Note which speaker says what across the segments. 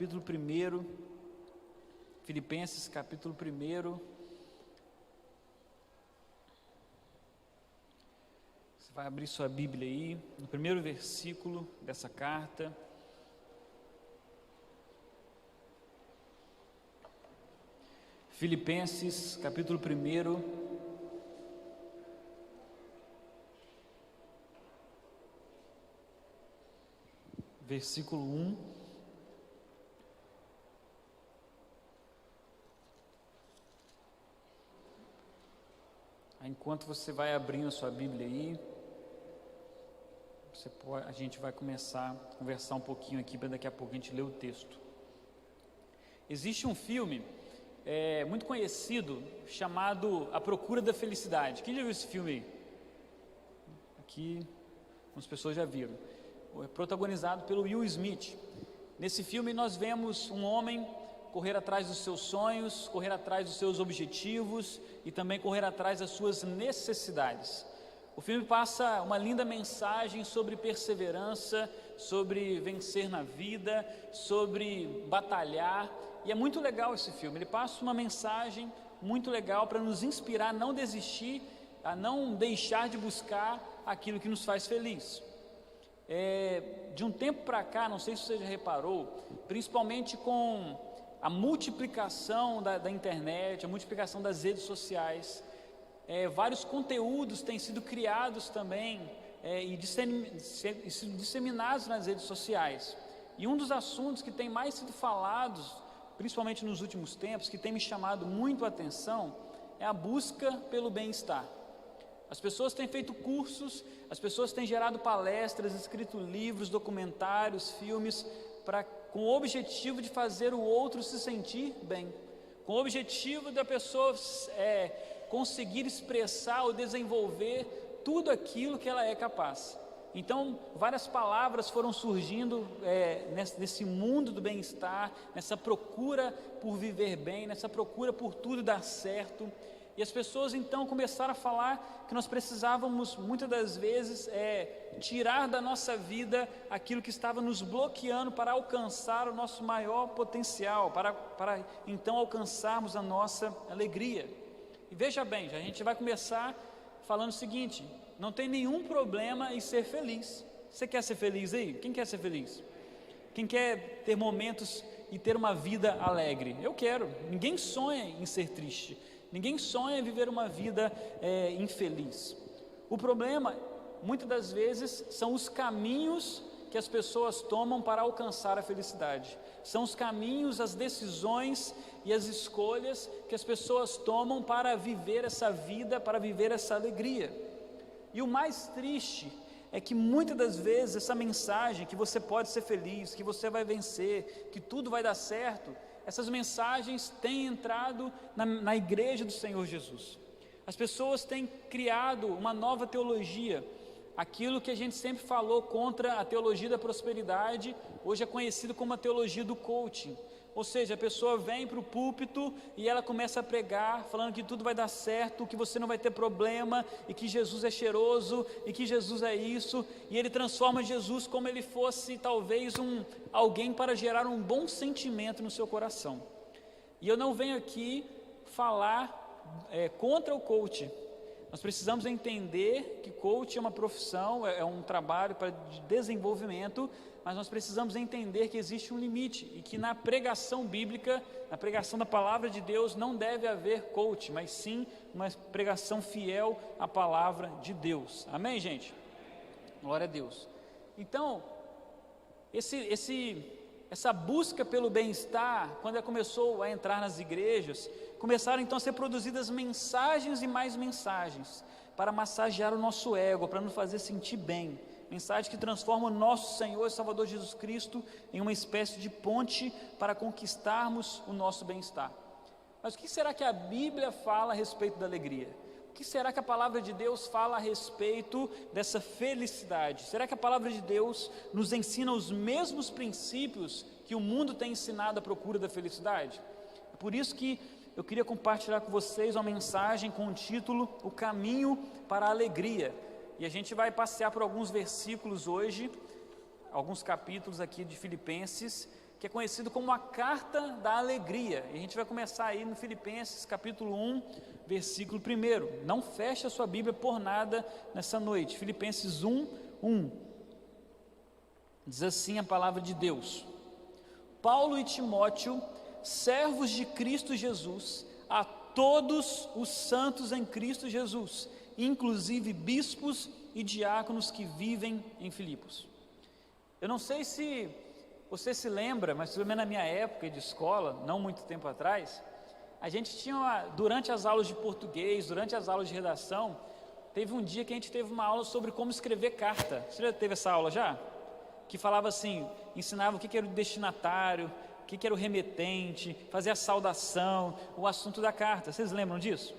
Speaker 1: Capítulo 1, Filipenses capítulo 1. Você vai abrir sua Bíblia aí, no primeiro versículo dessa carta. Filipenses capítulo 1, versículo 1. Enquanto você vai abrindo a sua Bíblia aí, a gente vai começar a conversar um pouquinho aqui, para daqui a pouco a gente ler o texto. Existe um filme muito conhecido, chamado A Procura da Felicidade. Quem já viu esse filme aí? Aqui, algumas pessoas já viram. É protagonizado pelo Will Smith. Nesse filme nós vemos um homem correr atrás dos seus sonhos, correr atrás dos seus objetivos e também correr atrás das suas necessidades. O filme passa uma linda mensagem sobre perseverança, sobre vencer na vida, sobre batalhar, e é muito legal esse filme. Ele passa uma mensagem muito legal para nos inspirar a não desistir, a não deixar de buscar aquilo que nos faz feliz. De um tempo para cá, não sei se você já reparou, principalmente com a multiplicação da internet, a multiplicação das redes sociais, vários conteúdos têm sido criados também e disseminados nas redes sociais. E um dos assuntos que tem mais sido falados, principalmente nos últimos tempos, que tem me chamado muito a atenção, é a busca pelo bem-estar. As pessoas têm feito cursos, as pessoas têm gerado palestras, escrito livros, documentários, filmes, com o objetivo de fazer o outro se sentir bem, com o objetivo da pessoa conseguir expressar ou desenvolver tudo aquilo que ela é capaz. Então, várias palavras foram surgindo nesse mundo do bem-estar, nessa procura por viver bem, nessa procura por tudo dar certo. E as pessoas então começaram a falar que nós precisávamos muitas das vezes tirar da nossa vida aquilo que estava nos bloqueando para alcançar o nosso maior potencial, para então alcançarmos a nossa alegria. E veja bem, a gente vai começar falando o seguinte: não tem nenhum problema em ser feliz. Você quer ser feliz aí? Quem quer ser feliz? Quem quer ter momentos e ter uma vida alegre? Eu quero. Ninguém sonha em ser triste. Ninguém sonha em viver uma vida infeliz. O problema, muitas das vezes, são os caminhos que as pessoas tomam para alcançar a felicidade. São os caminhos, as decisões e as escolhas que as pessoas tomam para viver essa vida, para viver essa alegria. E o mais triste é que muitas das vezes essa mensagem que você pode ser feliz, que você vai vencer, que tudo vai dar certo, essas mensagens têm entrado na igreja do Senhor Jesus. As pessoas têm criado uma nova teologia. Aquilo que a gente sempre falou contra a teologia da prosperidade, hoje é conhecido como a teologia do coaching. Ou seja, a pessoa vem para o púlpito e ela começa a pregar, falando que tudo vai dar certo, que você não vai ter problema, e que Jesus é cheiroso, e que Jesus é isso, e ele transforma Jesus como ele fosse talvez alguém para gerar um bom sentimento no seu coração. E eu não venho aqui falar contra o coaching. Nós precisamos entender que coaching é uma profissão, é um trabalho de desenvolvimento, mas nós precisamos entender que existe um limite e que na pregação bíblica, na pregação da palavra de Deus, não deve haver coaching, mas sim uma pregação fiel à palavra de Deus. Amém, gente? Glória a Deus. Então, essa busca pelo bem-estar, quando ela começou a entrar nas igrejas, começaram então a ser produzidas mensagens e mais mensagens para massagear o nosso ego, para nos fazer sentir bem. Mensagens que transformam o nosso Senhor e Salvador Jesus Cristo em uma espécie de ponte para conquistarmos o nosso bem-estar. Mas o que será que a Bíblia fala a respeito da alegria? O que será que a palavra de Deus fala a respeito dessa felicidade? Será que a palavra de Deus nos ensina os mesmos princípios que o mundo tem ensinado à procura da felicidade? É por isso que eu queria compartilhar com vocês uma mensagem com o título O Caminho para a Alegria. E a gente vai passear por alguns versículos hoje, alguns capítulos aqui de Filipenses, que é conhecido como a carta da alegria. E a gente vai começar aí no Filipenses capítulo 1, versículo 1. Não feche a sua Bíblia por nada nessa noite. Filipenses 1, 1. Diz assim a palavra de Deus: Paulo e Timóteo, servos de Cristo Jesus, a todos os santos em Cristo Jesus, inclusive bispos e diáconos que vivem em Filipos. Eu não sei se você se lembra, mas pelo menos na minha época de escola, não muito tempo atrás, a gente tinha, durante as aulas de português, durante as aulas de redação, teve um dia que a gente teve uma aula sobre como escrever carta. Você já teve essa aula já? Que falava assim, ensinava o que era o destinatário, o que era o remetente, fazia a saudação, o assunto da carta. Vocês lembram disso?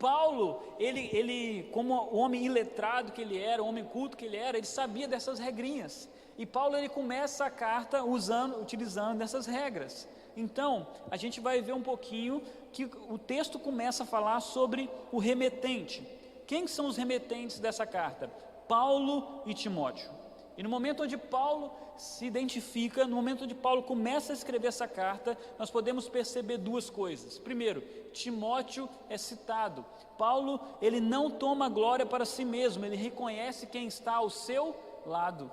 Speaker 1: Paulo, ele como o homem iletrado que ele era, o homem culto que ele era, ele sabia dessas regrinhas. E Paulo, ele começa a carta utilizando essas regras. Então, a gente vai ver um pouquinho que o texto começa a falar sobre o remetente. Quem são os remetentes dessa carta? Paulo e Timóteo. E no momento onde Paulo se identifica, no momento onde Paulo começa a escrever essa carta, nós podemos perceber duas coisas. Primeiro, Timóteo é citado. Paulo, ele não toma glória para si mesmo, ele reconhece quem está ao seu lado.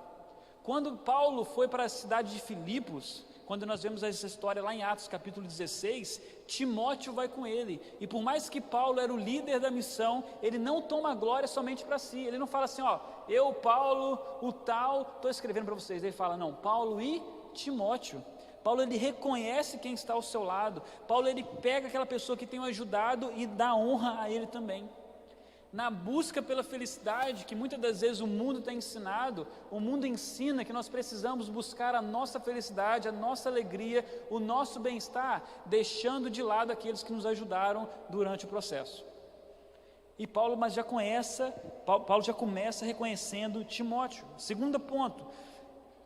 Speaker 1: Quando Paulo foi para a cidade de Filipos, quando nós vemos essa história lá em Atos capítulo 16, Timóteo vai com ele, e por mais que Paulo era o líder da missão, ele não toma glória somente para si, ele não fala assim, eu, Paulo, o tal, estou escrevendo para vocês, ele fala, não, Paulo e Timóteo. Paulo, ele reconhece quem está ao seu lado, Paulo, ele pega aquela pessoa que tem o ajudado e dá honra a ele também. Na busca pela felicidade, que muitas das vezes o mundo tem ensinado, o mundo ensina que nós precisamos buscar a nossa felicidade, a nossa alegria, o nosso bem-estar, deixando de lado aqueles que nos ajudaram durante o processo. E Paulo já começa reconhecendo Timóteo. Segundo ponto,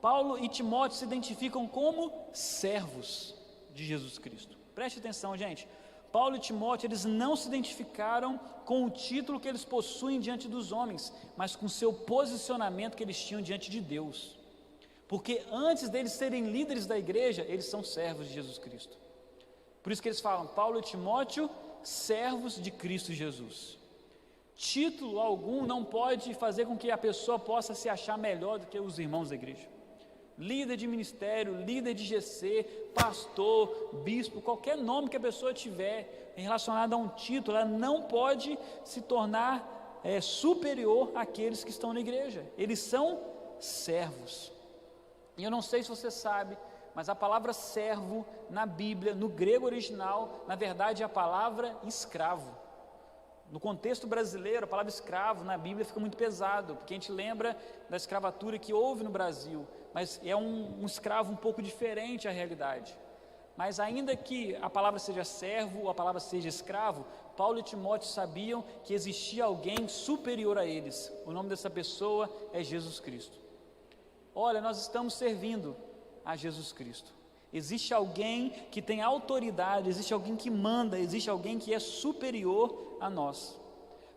Speaker 1: Paulo e Timóteo se identificam como servos de Jesus Cristo. Preste atenção, gente. Paulo e Timóteo, eles não se identificaram com o título que eles possuem diante dos homens, mas com o seu posicionamento que eles tinham diante de Deus. Porque antes deles serem líderes da igreja, eles são servos de Jesus Cristo. Por isso que eles falam, Paulo e Timóteo, servos de Cristo Jesus. Título algum não pode fazer com que a pessoa possa se achar melhor do que os irmãos da igreja. Líder de ministério, líder de GC, pastor, bispo, qualquer nome que a pessoa tiver relacionado a um título, ela não pode se tornar superior àqueles que estão na igreja. Eles são servos. E eu não sei se você sabe, mas a palavra servo na Bíblia, no grego original, na verdade é a palavra escravo. No contexto brasileiro, a palavra escravo na Bíblia fica muito pesado, porque a gente lembra da escravatura que houve no Brasil, mas é um escravo um pouco diferente à realidade. Mas ainda que a palavra seja servo ou a palavra seja escravo, Paulo e Timóteo sabiam que existia alguém superior a eles. O nome dessa pessoa é Jesus Cristo. Olha, nós estamos servindo a Jesus Cristo. Existe alguém que tem autoridade, existe alguém que manda, existe alguém que é superior a nós.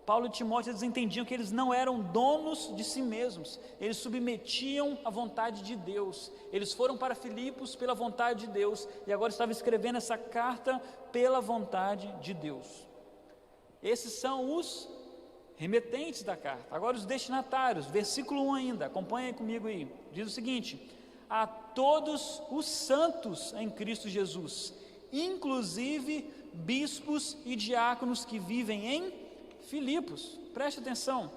Speaker 1: Paulo e Timóteo, eles entendiam que eles não eram donos de si mesmos, eles submetiam à vontade de Deus. Eles foram para Filipos pela vontade de Deus e agora estavam escrevendo essa carta pela vontade de Deus. Esses são os remetentes da carta. Agora os destinatários, versículo 1 ainda, acompanhem comigo aí, diz o seguinte: a todos os santos em Cristo Jesus, inclusive bispos e diáconos que vivem em Filipos. Preste atenção,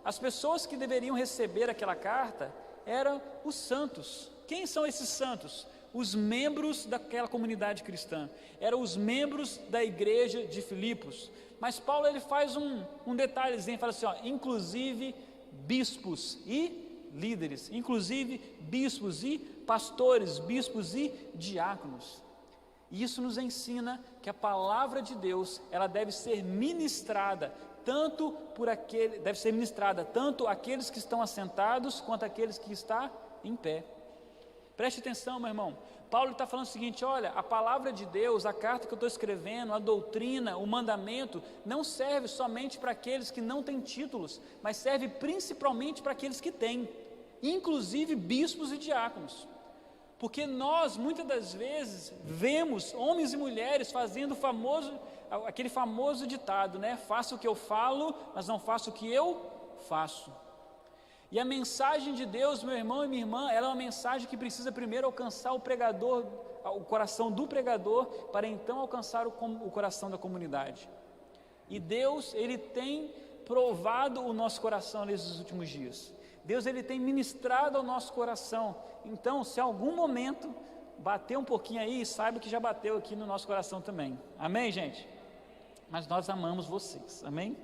Speaker 1: as pessoas que deveriam receber aquela carta eram os santos. Quem são esses santos? Os membros daquela comunidade cristã, eram os membros da igreja de Filipos. Mas Paulo, ele faz um detalhezinho, fala assim, inclusive bispos e líderes, inclusive bispos e pastores, bispos e diáconos. E isso nos ensina que a palavra de Deus, ela deve ser ministrada tanto aqueles que estão assentados quanto aqueles que estão em pé. Preste atenção, meu irmão. Paulo está falando o seguinte, olha, a palavra de Deus, a carta que eu estou escrevendo, a doutrina, o mandamento, não serve somente para aqueles que não têm títulos, mas serve principalmente para aqueles que têm, inclusive bispos e diáconos. Porque nós, muitas das vezes, vemos homens e mulheres fazendo aquele famoso ditado, né? Faço o que eu falo, mas não faço o que eu faço. E a mensagem de Deus, meu irmão e minha irmã, ela é uma mensagem que precisa primeiro alcançar o pregador, o coração do pregador, para então alcançar o coração da comunidade. E Deus, Ele tem provado o nosso coração nesses últimos dias. Deus, Ele tem ministrado ao nosso coração. Então, se algum momento bater um pouquinho aí, saiba que já bateu aqui no nosso coração também. Amém, gente? Mas nós amamos vocês, amém?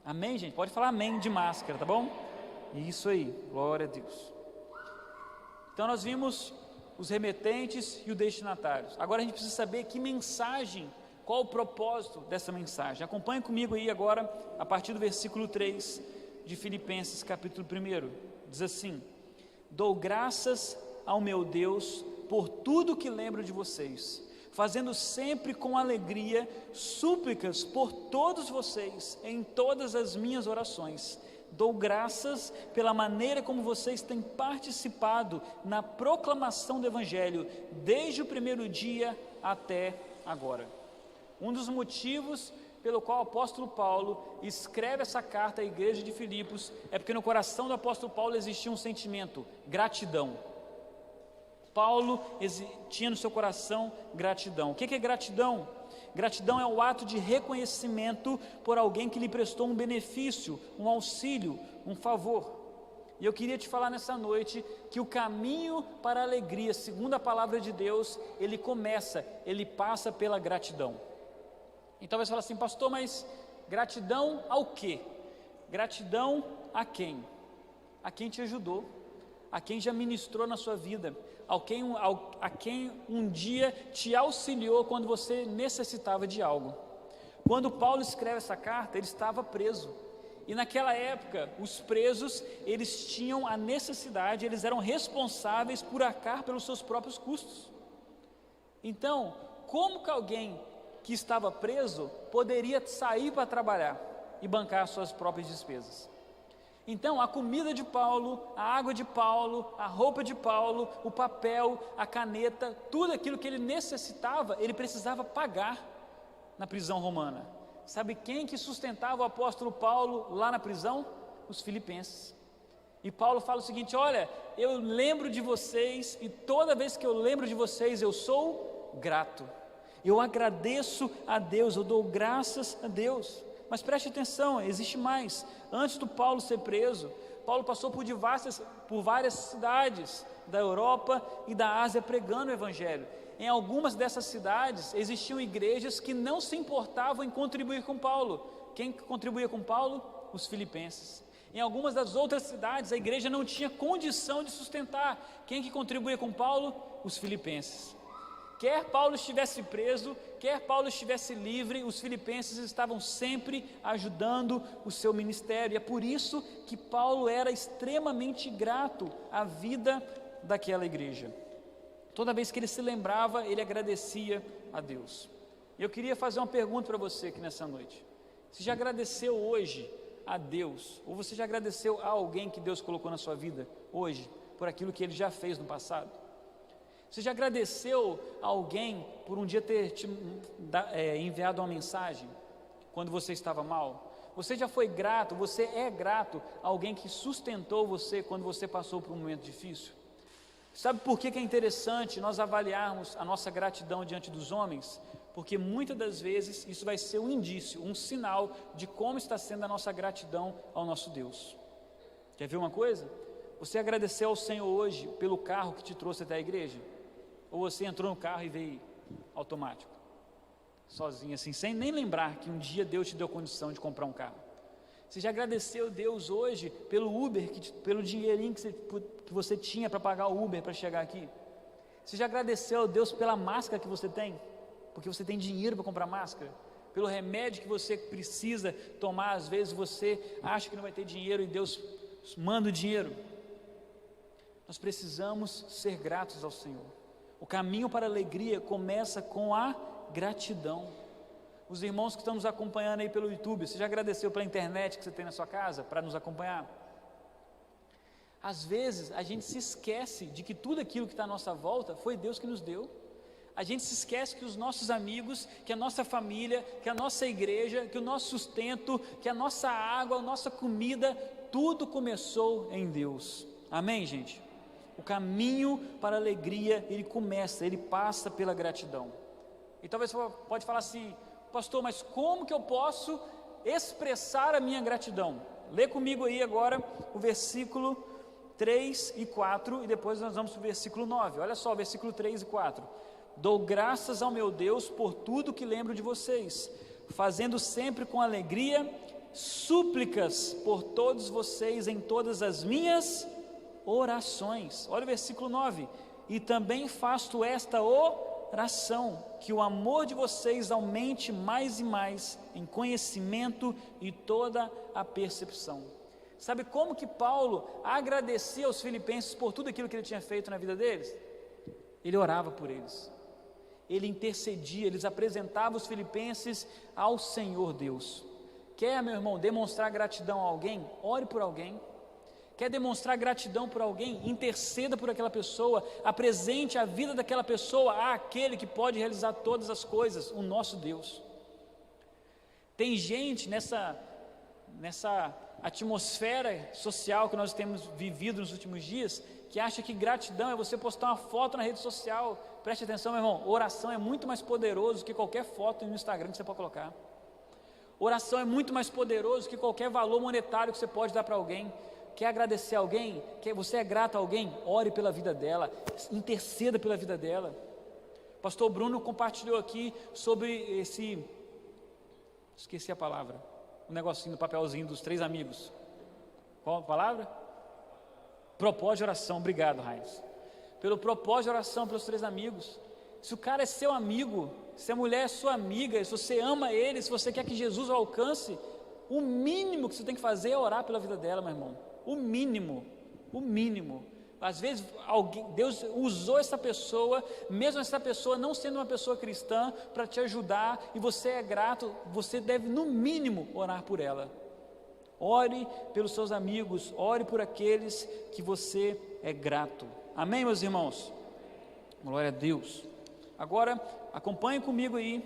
Speaker 1: Amém, gente? Pode falar amém de máscara, tá bom? Isso aí, glória a Deus. Então nós vimos os remetentes e os destinatários. Agora a gente precisa saber que mensagem, qual o propósito dessa mensagem. Acompanhe comigo aí agora, a partir do versículo 3 de Filipenses capítulo 1. Diz assim: dou graças ao meu Deus por tudo que lembro de vocês, fazendo sempre com alegria súplicas por todos vocês em todas as minhas orações. Dou graças pela maneira como vocês têm participado na proclamação do Evangelho, desde o primeiro dia até agora. Um dos motivos pelo qual o apóstolo Paulo escreve essa carta à igreja de Filipos é porque no coração do apóstolo Paulo existia um sentimento: gratidão. Paulo tinha no seu coração gratidão. O que é gratidão? Gratidão é o ato de reconhecimento por alguém que lhe prestou um benefício, um auxílio, um favor. E eu queria te falar nessa noite que o caminho para a alegria, segundo a palavra de Deus, ele passa pela gratidão. Então você fala assim: pastor, mas gratidão ao quê? Gratidão a quem? A quem te ajudou, a quem já ministrou na sua vida, a quem um dia te auxiliou quando você necessitava de algo. Quando Paulo escreve essa carta, ele estava preso, e naquela época os presos, eles tinham a necessidade, eles eram responsáveis por arcar pelos seus próprios custos. Então, como que alguém que estava preso poderia sair para trabalhar e bancar as suas próprias despesas? Então, a comida de Paulo, a água de Paulo, a roupa de Paulo, o papel, a caneta, tudo aquilo que ele necessitava, ele precisava pagar na prisão romana. Sabe quem que sustentava o apóstolo Paulo lá na prisão? Os filipenses. E Paulo fala o seguinte: olha, eu lembro de vocês, e toda vez que eu lembro de vocês, eu sou grato. Eu agradeço a Deus, eu dou graças a Deus. Mas preste atenção, existe mais. Antes do Paulo ser preso, Paulo passou por várias cidades da Europa e da Ásia pregando o Evangelho. Em algumas dessas cidades existiam igrejas que não se importavam em contribuir com Paulo. Quem contribuía com Paulo? Os filipenses. Em algumas das outras cidades a igreja não tinha condição de sustentar. Quem que contribuía com Paulo? Os filipenses. Quer Paulo estivesse preso, quer Paulo estivesse livre, os filipenses estavam sempre ajudando o seu ministério. E é por isso que Paulo era extremamente grato à vida daquela igreja. Toda vez que ele se lembrava, ele agradecia a Deus. E eu queria fazer uma pergunta para você aqui nessa noite. Você já agradeceu hoje a Deus? Ou você já agradeceu a alguém que Deus colocou na sua vida hoje, por aquilo que Ele já fez no passado? Você já agradeceu a alguém por um dia ter te enviado uma mensagem quando você estava mal? Você já foi grato, você é grato a alguém que sustentou você quando você passou por um momento difícil? Sabe por que é interessante nós avaliarmos a nossa gratidão diante dos homens? Porque muitas das vezes isso vai ser um indício, um sinal de como está sendo a nossa gratidão ao nosso Deus. Quer ver uma coisa? Você agradeceu ao Senhor hoje pelo carro que te trouxe até a igreja? Ou você entrou no carro e veio automático, sozinho assim, sem nem lembrar que um dia Deus te deu condição de comprar um carro? Você já agradeceu a Deus hoje pelo Uber, pelo dinheirinho que você tinha para pagar o Uber para chegar aqui? Você já agradeceu a Deus pela máscara que você tem, porque você tem dinheiro para comprar máscara? Pelo remédio que você precisa tomar, às vezes você acha que não vai ter dinheiro e Deus manda o dinheiro. Nós precisamos ser gratos ao Senhor. O caminho para a alegria começa com a gratidão. Os irmãos que estão nos acompanhando aí pelo YouTube, você já agradeceu pela internet que você tem na sua casa para nos acompanhar? Às vezes a gente se esquece de que tudo aquilo que está à nossa volta foi Deus que nos deu. A gente se esquece que os nossos amigos, que a nossa família, que a nossa igreja, que o nosso sustento, que a nossa água, a nossa comida, tudo começou em Deus. Amém, gente? O caminho para a alegria, ele passa pela gratidão. E talvez você pode falar assim: pastor, mas como que eu posso expressar a minha gratidão? Lê comigo aí agora o versículo 3 e 4 e depois nós vamos para o versículo 9. Olha só, versículo 3 e 4. Dou graças ao meu Deus por tudo que lembro de vocês, fazendo sempre com alegria súplicas por todos vocês em todas as minhas orações. Olha o versículo 9. E também faço esta oração, que o amor de vocês aumente mais e mais em conhecimento e toda a percepção. Sabe como que Paulo agradecia aos filipenses por tudo aquilo que ele tinha feito na vida deles? Ele orava por eles, ele intercedia, eles apresentavam os filipenses ao Senhor Deus. Quer, meu irmão, demonstrar gratidão a alguém? Ore por alguém. Quer demonstrar gratidão por alguém? Interceda por aquela pessoa, apresente a vida daquela pessoa àquele que pode realizar todas as coisas, o nosso Deus. Tem gente nessa atmosfera social que nós temos vivido nos últimos dias, que acha que gratidão é você postar uma foto na rede social. Preste atenção, meu irmão, oração é muito mais poderoso que qualquer foto no Instagram que você pode colocar. Oração é muito mais poderoso que qualquer valor monetário que você pode dar para alguém. Quer agradecer a alguém? Você é grato a alguém? Ore pela vida dela, interceda pela vida dela. Pastor Bruno compartilhou aqui sobre esqueci a palavra, o negocinho do papelzinho dos 3 amigos. Qual a palavra? Propósito de oração. Obrigado, Heinz, pelo propósito de oração pelos 3 amigos. Se o cara é seu amigo, se a mulher é sua amiga, se você ama ele, se você quer que Jesus o alcance, o mínimo que você tem que fazer é orar pela vida dela, meu irmão. O mínimo. Às vezes Deus usou essa pessoa, mesmo essa pessoa não sendo uma pessoa cristã, para te ajudar, e você é grato, você deve no mínimo orar por ela. Ore pelos seus amigos, ore por aqueles que você é grato. Amém, meus irmãos? Glória a Deus. Agora, acompanhe comigo aí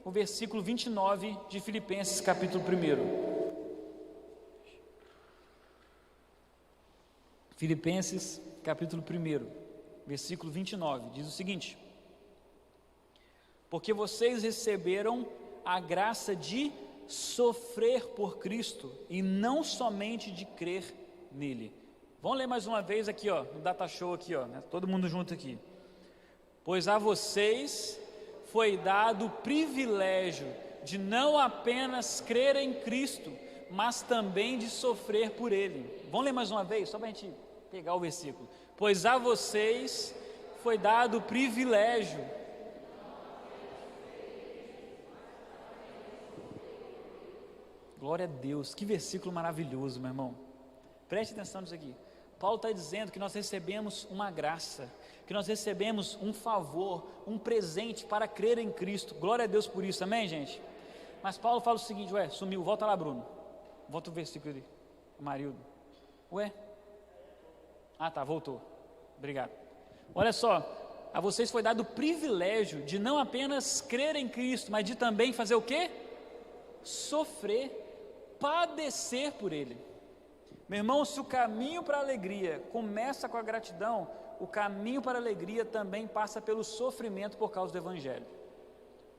Speaker 1: o versículo 29 de Filipenses capítulo 1. Filipenses capítulo 1, versículo 29, diz o seguinte: porque vocês receberam a graça de sofrer por Cristo e não somente de crer nele. Vamos ler mais uma vez aqui, ó, no data show aqui, ó, né? Todo mundo junto aqui. Pois a vocês foi dado o privilégio de não apenas crer em Cristo, mas também de sofrer por Ele. Vamos ler mais uma vez, só para a gente pegar o versículo. Pois a vocês foi dado o privilégio. Glória a Deus, que versículo maravilhoso, meu irmão. Preste atenção nisso aqui. Paulo está dizendo que nós recebemos uma graça, que nós recebemos um favor, um presente para crer em Cristo. Glória a Deus por isso, amém, gente? Mas Paulo fala o seguinte: sumiu, volta lá, Bruno. Volta o versículo ali, Marildo. Tá, voltou. Obrigado. Olha só, a vocês foi dado o privilégio de não apenas crer em Cristo, mas de também fazer o quê? Sofrer, padecer por Ele. Meu irmão, se o caminho para a alegria começa com a gratidão, o caminho para a alegria também passa pelo sofrimento por causa do Evangelho.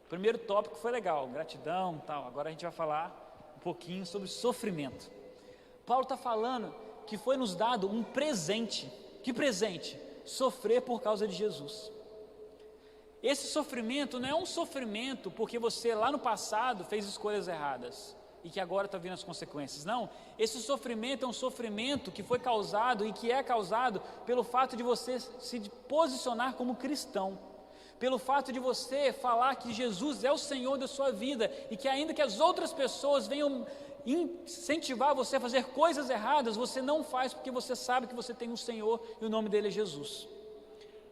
Speaker 1: O primeiro tópico foi legal, gratidão e tal. Agora a gente vai falar um pouquinho sobre sofrimento. Paulo está falando que foi nos dado um presente. Que presente? Sofrer por causa de Jesus. Esse sofrimento não é um sofrimento porque você lá no passado fez escolhas erradas e que agora está vindo as consequências. Não, esse sofrimento é um sofrimento que foi causado e que é causado pelo fato de você se posicionar como cristão, pelo fato de você falar que Jesus é o Senhor da sua vida e que ainda que as outras pessoas venham incentivar você a fazer coisas erradas, você não faz porque você sabe que você tem um Senhor e o nome dele é Jesus.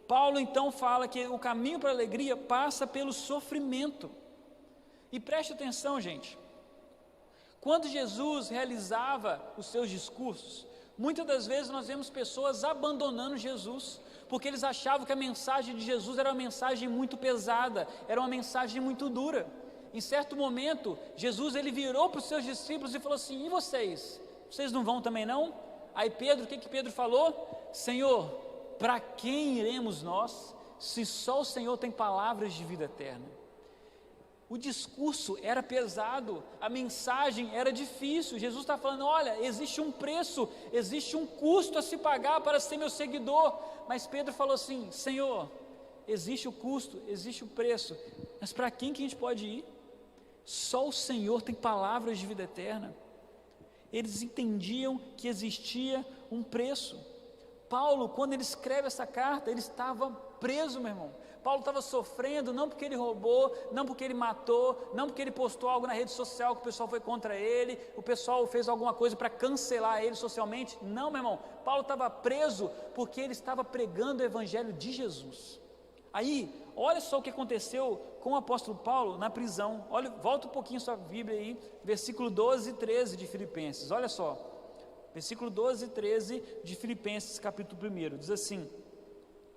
Speaker 1: Paulo então fala que o caminho para a alegria passa pelo sofrimento. E preste atenção, gente, quando Jesus realizava os seus discursos, Muitas das vezes nós vemos pessoas abandonando Jesus, porque eles achavam que a mensagem de Jesus era uma mensagem muito pesada, era uma mensagem muito dura. Em certo momento, Jesus ele virou para os seus discípulos e falou assim: e vocês? Vocês não vão também não? Aí Pedro, o que Pedro falou? Senhor, para quem iremos nós, se só o Senhor tem palavras de vida eterna? O discurso era pesado, a mensagem era difícil. Jesus está falando: olha, existe um preço, existe um custo a se pagar para ser meu seguidor. Mas Pedro falou assim: Senhor, existe o custo, existe o preço, mas para quem que a gente pode ir? Só o Senhor tem palavras de vida eterna. Eles entendiam que existia um preço. Paulo, quando ele escreve essa carta, ele estava preso, meu irmão. Paulo estava sofrendo, não porque ele roubou, não porque ele matou, não porque ele postou algo na rede social que o pessoal foi contra ele, o pessoal fez alguma coisa para cancelar ele socialmente. Não, meu irmão, Paulo estava preso porque ele estava pregando o evangelho de Jesus. Aí, olha só o que aconteceu com o apóstolo Paulo na prisão. Olha, volta um pouquinho sua Bíblia aí, versículo 12 e 13 de Filipenses, olha só. Versículo 12 e 13 de Filipenses, capítulo 1, diz assim: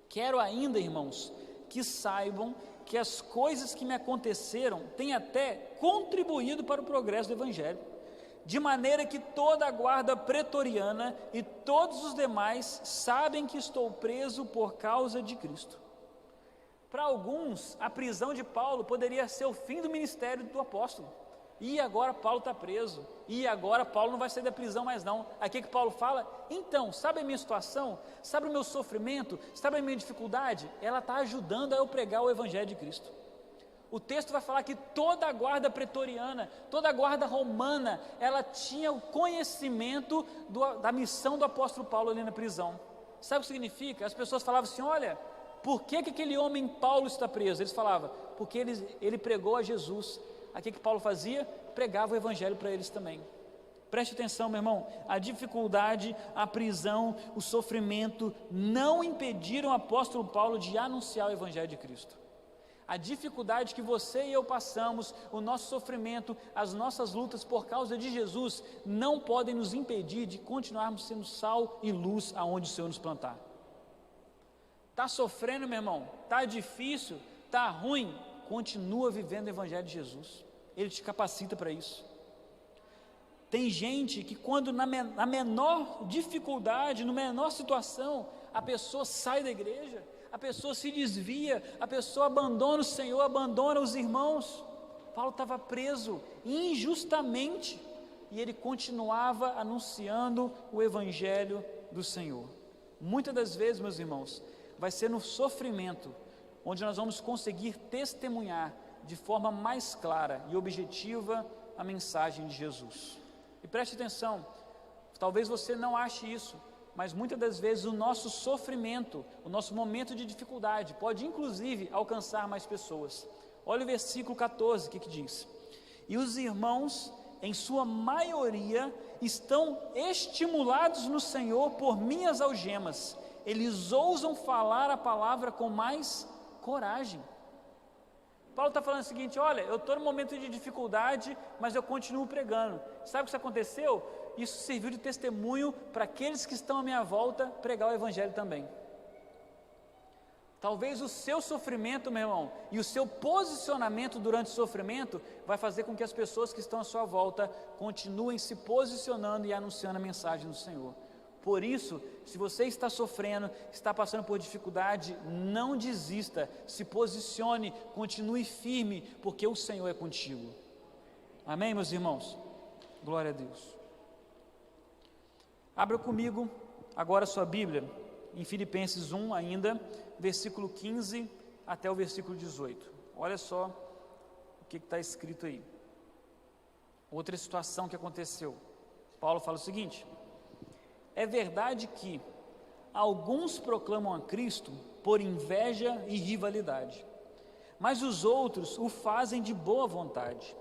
Speaker 1: quero ainda, irmãos, que saibam que as coisas que me aconteceram têm até contribuído para o progresso do Evangelho, de maneira que toda a guarda pretoriana e todos os demais sabem que estou preso por causa de Cristo. Para alguns, a prisão de Paulo poderia ser o fim do ministério do apóstolo. E agora Paulo está preso, e agora Paulo não vai sair da prisão mais não. Aqui que Paulo fala: então, sabe a minha situação, sabe o meu sofrimento, sabe a minha dificuldade? Ela está ajudando a eu pregar o evangelho de Cristo. O texto vai falar que toda a guarda pretoriana, toda a guarda romana, ela tinha o conhecimento da missão do apóstolo Paulo ali na prisão. Sabe o que significa? As pessoas falavam assim: olha, por que aquele homem Paulo está preso? Eles falavam: porque ele pregou a Jesus. Aqui que Paulo fazia? Pregava o evangelho para eles também. Preste atenção, meu irmão, a dificuldade, a prisão, o sofrimento não impediram o apóstolo Paulo de anunciar o evangelho de Cristo. A dificuldade que você e eu passamos, o nosso sofrimento, as nossas lutas por causa de Jesus, não podem nos impedir de continuarmos sendo sal e luz aonde o Senhor nos plantar. Está sofrendo, meu irmão? Está difícil? Está ruim? Continua vivendo o evangelho de Jesus. Ele te capacita para isso. Tem gente que quando na menor dificuldade, na menor situação, a pessoa sai da igreja, a pessoa se desvia, a pessoa abandona o Senhor, abandona os irmãos. Paulo estava preso injustamente e ele continuava anunciando o evangelho do Senhor. Muitas das vezes, meus irmãos, vai ser no sofrimento onde nós vamos conseguir testemunhar de forma mais clara e objetiva a mensagem de Jesus. E preste atenção, talvez você não ache isso, mas muitas das vezes o nosso sofrimento, o nosso momento de dificuldade, pode inclusive alcançar mais pessoas. Olha o versículo 14, o que diz? E os irmãos, em sua maioria, estão estimulados no Senhor por minhas algemas. Eles ousam falar a palavra com mais coragem. Paulo está falando o seguinte: olha, eu estou num momento de dificuldade, mas eu continuo pregando. Sabe o que isso aconteceu? Isso serviu de testemunho para aqueles que estão à minha volta pregar o evangelho também. Talvez o seu sofrimento, meu irmão, e o seu posicionamento durante o sofrimento vai fazer com que as pessoas que estão à sua volta continuem se posicionando e anunciando a mensagem do Senhor. Por isso, se você está sofrendo, está passando por dificuldade, não desista, se posicione, continue firme, porque o Senhor é contigo. Amém, meus irmãos? Glória a Deus. Abra comigo agora a sua Bíblia, em Filipenses 1 ainda, versículo 15 até o versículo 18. Olha só o que está escrito aí. Outra situação que aconteceu. Paulo fala o seguinte: é verdade que alguns proclamam a Cristo por inveja e rivalidade, mas os outros o fazem de boa vontade.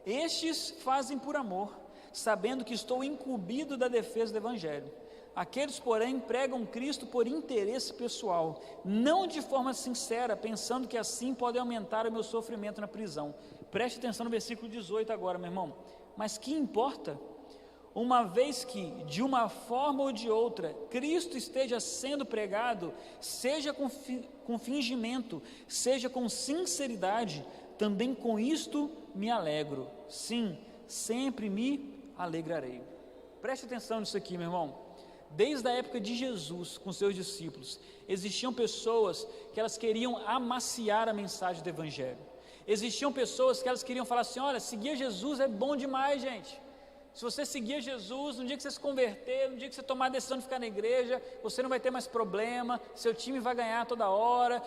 Speaker 1: Estes fazem por amor, sabendo que estou incumbido da defesa do Evangelho. Aqueles, porém, pregam Cristo por interesse pessoal, não de forma sincera, pensando que assim podem aumentar o meu sofrimento na prisão. Preste atenção no versículo 18 agora, meu irmão. Mas que importa? uma vez que, de uma forma ou de outra, Cristo esteja sendo pregado, seja com fingimento, seja com sinceridade, também com isto me alegro. Sim, sempre me alegrarei. Preste atenção nisso aqui, meu irmão. Desde a época de Jesus, com seus discípulos, existiam pessoas que elas queriam amaciar a mensagem do Evangelho. Existiam pessoas que elas queriam falar assim: olha, seguir Jesus é bom demais, gente. Se você seguir Jesus, no dia que você se converter, no dia que você tomar a decisão de ficar na igreja, você não vai ter mais problema, seu time vai ganhar toda hora,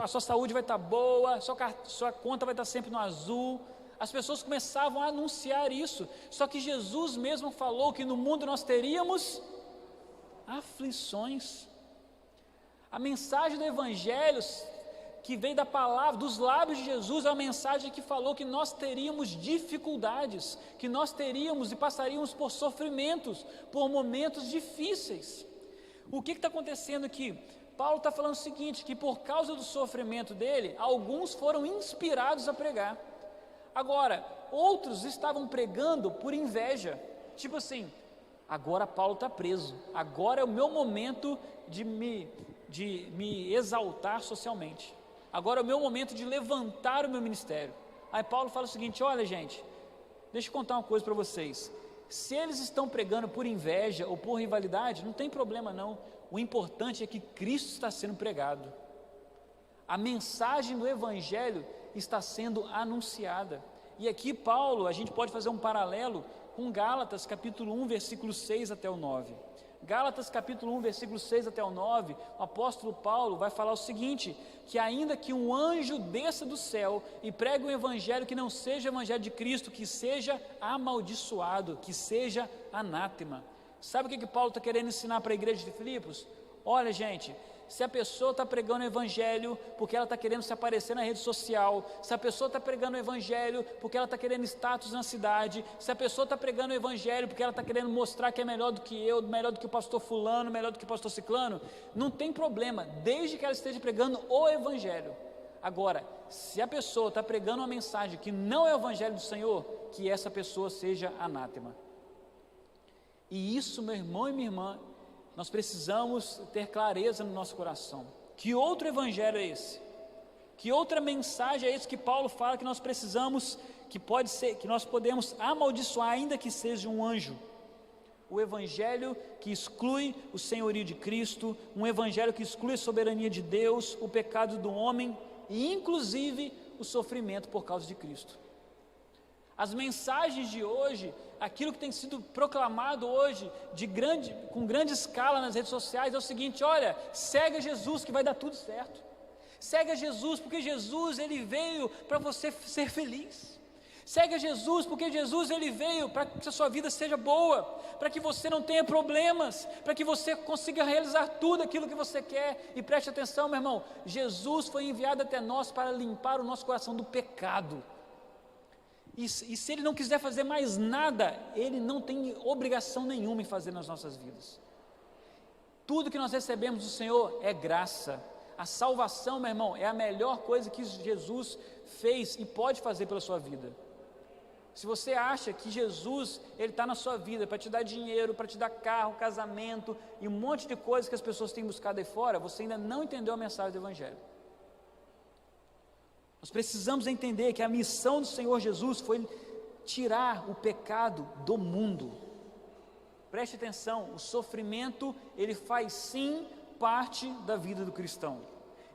Speaker 1: a sua saúde vai estar boa, sua conta vai estar sempre no azul. As pessoas começavam a anunciar isso, só que Jesus mesmo falou que no mundo nós teríamos aflições. A mensagem do Evangelho, que veio da palavra, dos lábios de Jesus, é uma mensagem que falou que nós teríamos dificuldades, que nós teríamos e passaríamos por sofrimentos, por momentos difíceis. O que está acontecendo aqui? Paulo está falando o seguinte, que por causa do sofrimento dele, alguns foram inspirados a pregar. Agora, outros estavam pregando por inveja, tipo assim: agora Paulo está preso, agora é o meu momento de me exaltar socialmente, agora é o meu momento de levantar o meu ministério. Aí Paulo fala o seguinte: olha gente, deixa eu contar uma coisa para vocês, se eles estão pregando por inveja ou por rivalidade, não tem problema não, o importante é que Cristo está sendo pregado, a mensagem do Evangelho está sendo anunciada. E aqui Paulo, a gente pode fazer um paralelo com Gálatas capítulo 1, versículo 6 até o 9. Gálatas capítulo 1, versículo 6 até o 9, o apóstolo Paulo vai falar o seguinte, que ainda que um anjo desça do céu e pregue um evangelho que não seja o evangelho de Cristo, que seja amaldiçoado, que seja anátema. Sabe o que Paulo está querendo ensinar para a igreja de Filipos? Olha gente, se a pessoa está pregando o evangelho porque ela está querendo se aparecer na rede social, se a pessoa está pregando o evangelho porque ela está querendo status na cidade, se a pessoa está pregando o evangelho porque ela está querendo mostrar que é melhor do que eu, melhor do que o pastor fulano, melhor do que o pastor ciclano, não tem problema, desde que ela esteja pregando o evangelho. Agora, se a pessoa está pregando uma mensagem que não é o evangelho do Senhor, que essa pessoa seja anátema. E isso, meu irmão e minha irmã, nós precisamos ter clareza no nosso coração. Que outro evangelho é esse? Que outra mensagem é esse que Paulo fala que nós precisamos, que pode ser, que nós podemos amaldiçoar ainda que seja um anjo? O evangelho que exclui o senhorio de Cristo, um evangelho que exclui a soberania de Deus, o pecado do homem e inclusive o sofrimento por causa de Cristo. As mensagens de hoje, aquilo que tem sido proclamado hoje com grande escala nas redes sociais é o seguinte: olha, segue Jesus que vai dar tudo certo. Segue a Jesus porque Jesus ele veio para você ser feliz. Segue a Jesus porque Jesus ele veio para que a sua vida seja boa, para que você não tenha problemas, para que você consiga realizar tudo aquilo que você quer. E preste atenção, meu irmão, Jesus foi enviado até nós para limpar o nosso coração do pecado. E se Ele não quiser fazer mais nada, Ele não tem obrigação nenhuma em fazer nas nossas vidas. Tudo que nós recebemos do Senhor é graça. A salvação, meu irmão, é a melhor coisa que Jesus fez e pode fazer pela sua vida. Se você acha que Jesus, Ele está na sua vida para te dar dinheiro, para te dar carro, casamento e um monte de coisas que as pessoas têm buscado aí fora, você ainda não entendeu a mensagem do Evangelho. Nós precisamos entender que a missão do Senhor Jesus foi tirar o pecado do mundo. Preste atenção, o sofrimento, ele faz sim parte da vida do cristão.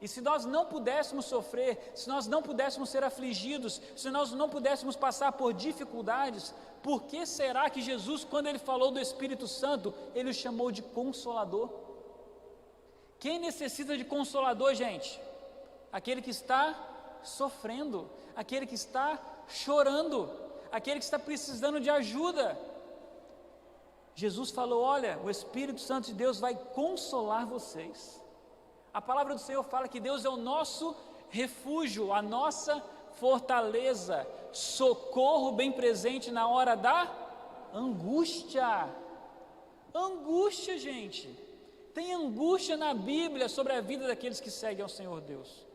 Speaker 1: E se nós não pudéssemos sofrer, se nós não pudéssemos ser afligidos, se nós não pudéssemos passar por dificuldades, por que será que Jesus, quando Ele falou do Espírito Santo, Ele o chamou de Consolador? Quem necessita de Consolador, gente? Aquele que está sofrendo, aquele que está chorando, aquele que está precisando de ajuda. Jesus falou: olha, o Espírito Santo de Deus vai consolar vocês. A palavra do Senhor fala que Deus é o nosso refúgio, a nossa fortaleza, socorro bem presente na hora da angústia. Angústia, gente, tem angústia na Bíblia sobre a vida daqueles que seguem ao Senhor Deus.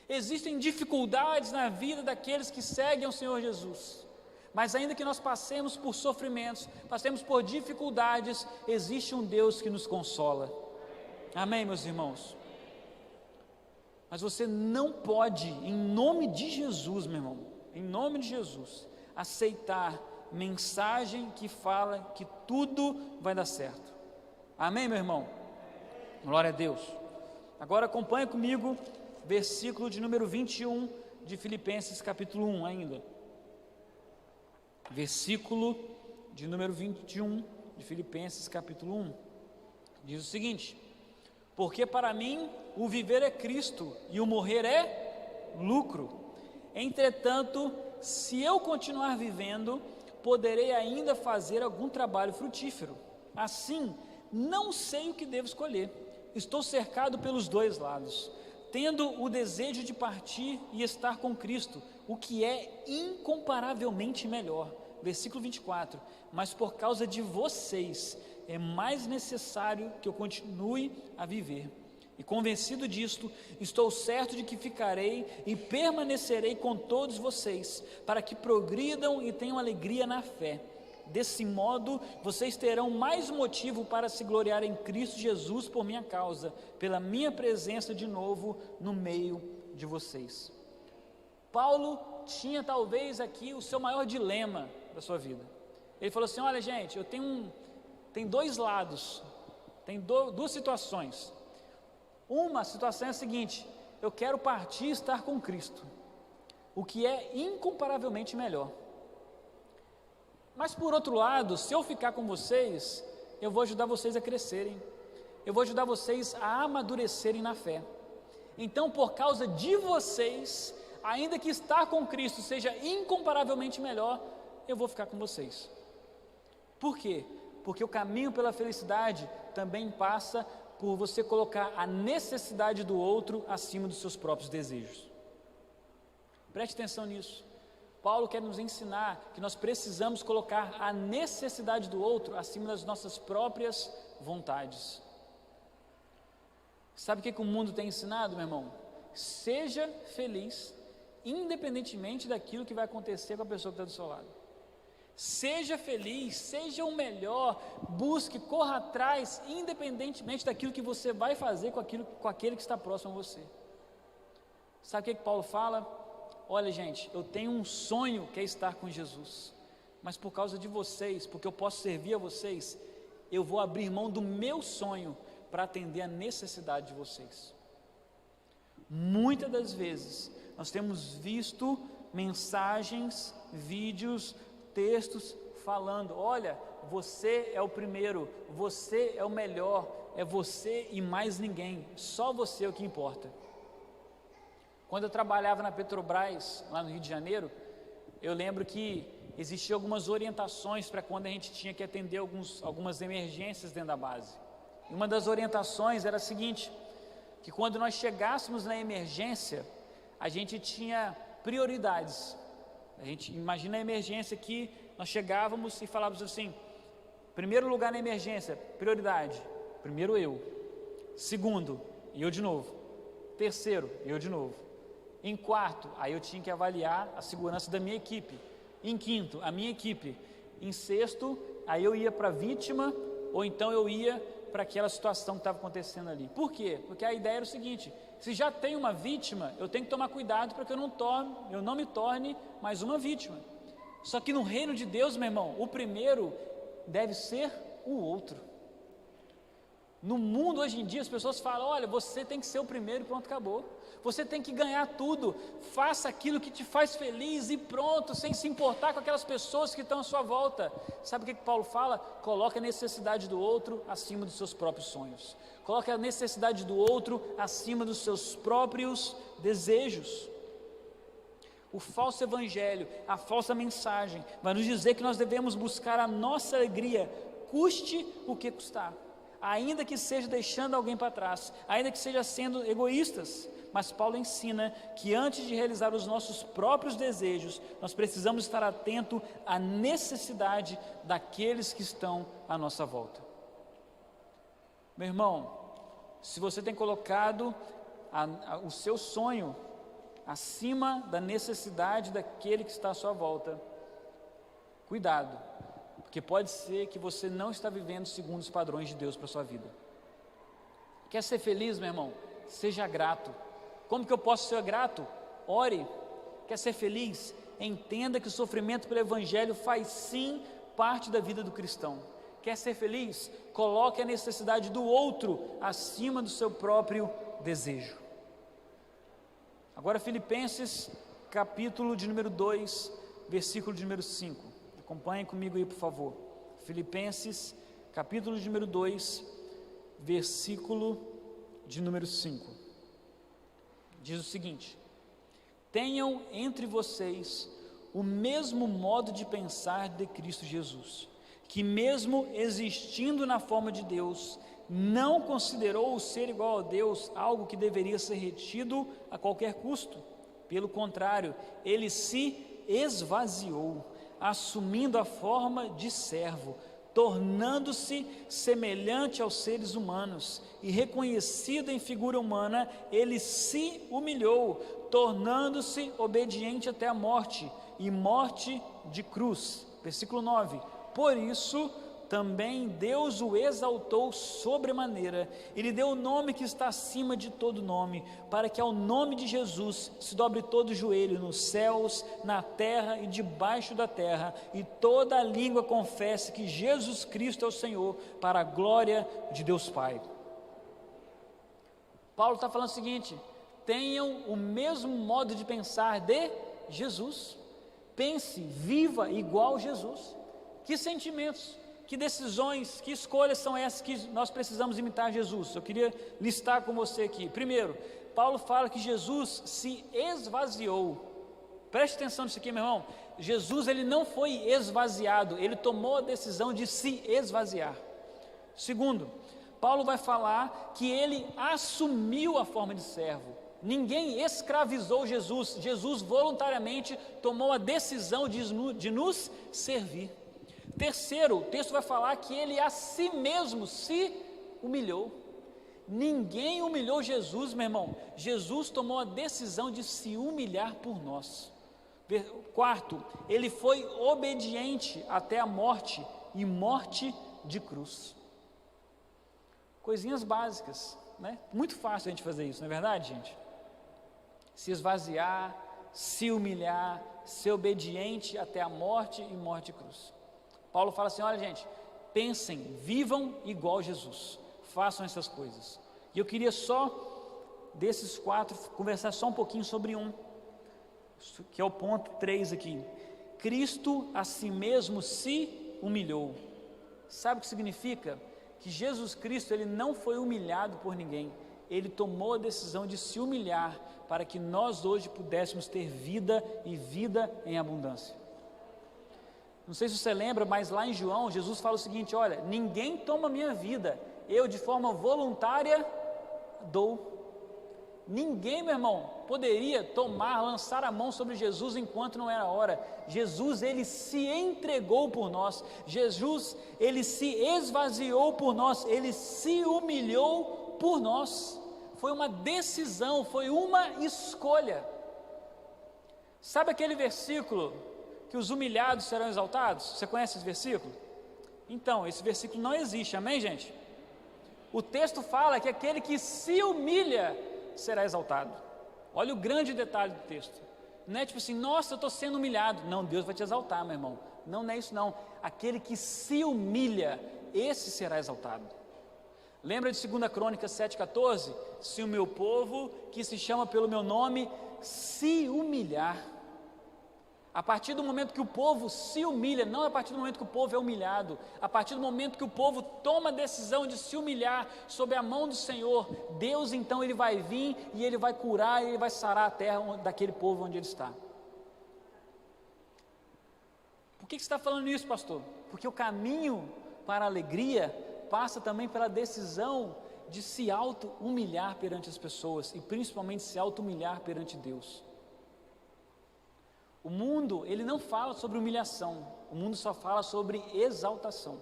Speaker 1: Existem dificuldades na vida daqueles que seguem ao Senhor Jesus, Mas ainda que nós passemos por sofrimentos, passemos por dificuldades, existe um Deus que nos consola. Amém, meus irmãos? Mas você não pode, em nome de Jesus, meu irmão, em nome de Jesus, aceitar mensagem que fala que tudo vai dar certo. Amém, meu irmão? Glória a Deus. Agora acompanhe comigo, versículo de número 21 de Filipenses capítulo 1 ainda. Versículo de número 21 de Filipenses capítulo 1. Diz o seguinte: porque para mim o viver é Cristo e o morrer é lucro. Entretanto, se eu continuar vivendo, poderei ainda fazer algum trabalho frutífero. Assim, não sei o que devo escolher. Estou cercado pelos dois lados, tendo o desejo de partir e estar com Cristo, o que é incomparavelmente melhor. Versículo 24: mas por causa de vocês é mais necessário que eu continue a viver. E convencido disto, estou certo de que ficarei e permanecerei com todos vocês, para que progridam e tenham alegria na fé. Desse modo, vocês terão mais motivo para se gloriar em Cristo Jesus por minha causa, pela minha presença de novo no meio de vocês. Paulo tinha talvez aqui o seu maior dilema da sua vida. Ele falou assim: olha gente, tem dois lados, tem duas situações. Uma situação é a seguinte: eu quero partir e estar com Cristo, o que é incomparavelmente melhor. Mas por outro lado, se eu ficar com vocês, eu vou ajudar vocês a crescerem, eu vou ajudar vocês a amadurecerem na fé. Então, por causa de vocês, ainda que estar com Cristo seja incomparavelmente melhor, eu vou ficar com vocês. Por quê? Porque o caminho pela felicidade também passa por você colocar a necessidade do outro acima dos seus próprios desejos. Preste atenção nisso. Paulo quer nos ensinar que nós precisamos colocar a necessidade do outro acima das nossas próprias vontades. Sabe o que o mundo tem ensinado, meu irmão? Seja feliz, independentemente daquilo que vai acontecer com a pessoa que está do seu lado. Seja feliz, seja o melhor, busque, corra atrás, independentemente daquilo que você vai fazer com aquele que está próximo a você. Sabe o que Paulo fala? Olha gente, eu tenho um sonho que é estar com Jesus, mas por causa de vocês, porque eu posso servir a vocês, eu vou abrir mão do meu sonho para atender a necessidade de vocês. Muitas das vezes nós temos visto mensagens, vídeos, textos falando: olha, você é o primeiro, você é o melhor, é você e mais ninguém, só você é o que importa. Quando eu trabalhava na Petrobras, lá no Rio de Janeiro, eu lembro que existiam algumas orientações para quando a gente tinha que atender algumas emergências dentro da base. E uma das orientações era a seguinte: que quando nós chegássemos na emergência, a gente tinha prioridades. A gente imagina a emergência que nós chegávamos e falávamos assim: primeiro lugar na emergência, prioridade, primeiro eu, segundo, e eu de novo, terceiro, eu de novo, em quarto, aí eu tinha que avaliar a segurança da minha equipe, em quinto, a minha equipe, em sexto, aí eu ia para a vítima, ou então eu ia para aquela situação que estava acontecendo ali. Por quê? Porque a ideia era o seguinte: se já tem uma vítima, eu tenho que tomar cuidado para que eu não me torne mais uma vítima. Só que no reino de Deus, meu irmão, o primeiro deve ser o outro. No mundo hoje em dia as pessoas falam: olha, você tem que ser o primeiro e pronto, acabou. Você tem que ganhar tudo, faça aquilo que te faz feliz e pronto, sem se importar com aquelas pessoas que estão à sua volta. Sabe o que Paulo fala? Coloque a necessidade do outro acima dos seus próprios sonhos. Coloque a necessidade do outro acima dos seus próprios desejos. O falso evangelho, a falsa mensagem, vai nos dizer que nós devemos buscar a nossa alegria, custe o que custar. Ainda que seja deixando alguém para trás, ainda que seja sendo egoístas. Mas Paulo ensina que antes de realizar os nossos próprios desejos, nós precisamos estar atento à necessidade daqueles que estão à nossa volta. Meu irmão, se você tem colocado o seu sonho acima da necessidade daquele que está à sua volta, Cuidado, porque pode ser que você não está vivendo segundo os padrões de Deus para a sua vida. Quer ser feliz, meu irmão? Seja grato. Como que eu posso ser grato? Ore. Quer ser feliz? Entenda que o sofrimento pelo Evangelho faz sim parte da vida do cristão. Quer ser feliz? Coloque a necessidade do outro acima do seu próprio desejo. Agora Filipenses, capítulo de número 2, versículo de número 5. Acompanhem comigo aí, por favor. Filipenses, capítulo de número 2, versículo de número 5. Diz o seguinte: tenham entre vocês o mesmo modo de pensar de Cristo Jesus, que mesmo existindo na forma de Deus, não considerou o ser igual a Deus algo que deveria ser retido a qualquer custo. Pelo contrário, ele se esvaziou, assumindo a forma de servo, tornando-se semelhante aos seres humanos, e reconhecido em figura humana, ele se humilhou, tornando-se obediente até a morte, e morte de cruz. Versículo 9: por isso também Deus o exaltou sobremaneira, e lhe deu o nome que está acima de todo nome, para que ao nome de Jesus se dobre todo o joelho, nos céus, na terra e debaixo da terra, e toda a língua confesse que Jesus Cristo é o Senhor, para a glória de Deus Pai. Paulo está falando o seguinte: tenham o mesmo modo de pensar de Jesus. Pense, viva igual Jesus. Que sentimentos, que decisões, que escolhas são essas que nós precisamos imitar Jesus? Eu queria listar com você aqui. Primeiro, Paulo fala que Jesus se esvaziou. Preste atenção nisso aqui, meu irmão. Jesus, ele não foi esvaziado, ele tomou a decisão de se esvaziar. Segundo, Paulo vai falar que ele assumiu a forma de servo. Ninguém escravizou Jesus. Jesus voluntariamente tomou a decisão de nos servir. Terceiro, o texto vai falar que ele a si mesmo se humilhou. Ninguém humilhou Jesus, meu irmão. Jesus tomou a decisão de se humilhar por nós. Quarto, ele foi obediente até a morte, e morte de cruz. Coisinhas básicas, né? Muito fácil a gente fazer isso, não é verdade, gente? Se esvaziar, se humilhar, ser obediente até a morte e morte de cruz. Paulo fala assim: olha, gente, pensem, vivam igual Jesus, façam essas coisas. E eu queria só, desses 4, conversar só um pouquinho sobre um, que é o ponto 3 aqui. Cristo a si mesmo se humilhou. Sabe o que significa? Que Jesus Cristo, ele não foi humilhado por ninguém, ele tomou a decisão de se humilhar, para que nós hoje pudéssemos ter vida e vida em abundância. Não sei se você lembra, mas lá em João, Jesus fala o seguinte: olha, ninguém toma minha vida, eu de forma voluntária dou. Ninguém, meu irmão, poderia lançar a mão sobre Jesus enquanto não era a hora. Jesus, ele se entregou por nós. Jesus, ele se esvaziou por nós, ele se humilhou por nós. Foi uma decisão, foi uma escolha. Sabe aquele versículo que os humilhados serão exaltados? Você conhece esse versículo? Então, esse versículo não existe, amém, gente? O texto fala que aquele que se humilha será exaltado. Olha o grande detalhe do texto. Não é tipo assim: nossa, eu estou sendo humilhado. Não, Deus vai te exaltar, meu irmão. Não é isso não. Aquele que se humilha, esse será exaltado. Lembra de 2 Crônicas 7,14? Se o meu povo, que se chama pelo meu nome, se humilhar. A partir do momento que o povo se humilha, não a partir do momento que o povo é humilhado, a partir do momento que o povo toma a decisão de se humilhar sob a mão do Senhor, Deus então ele vai vir e ele vai curar, e ele vai sarar a terra daquele povo onde ele está. Por que você está falando isso, pastor? Porque o caminho para a alegria passa também pela decisão de se auto-humilhar perante as pessoas, e principalmente se auto-humilhar perante Deus. O mundo, ele não fala sobre humilhação, o mundo só fala sobre exaltação.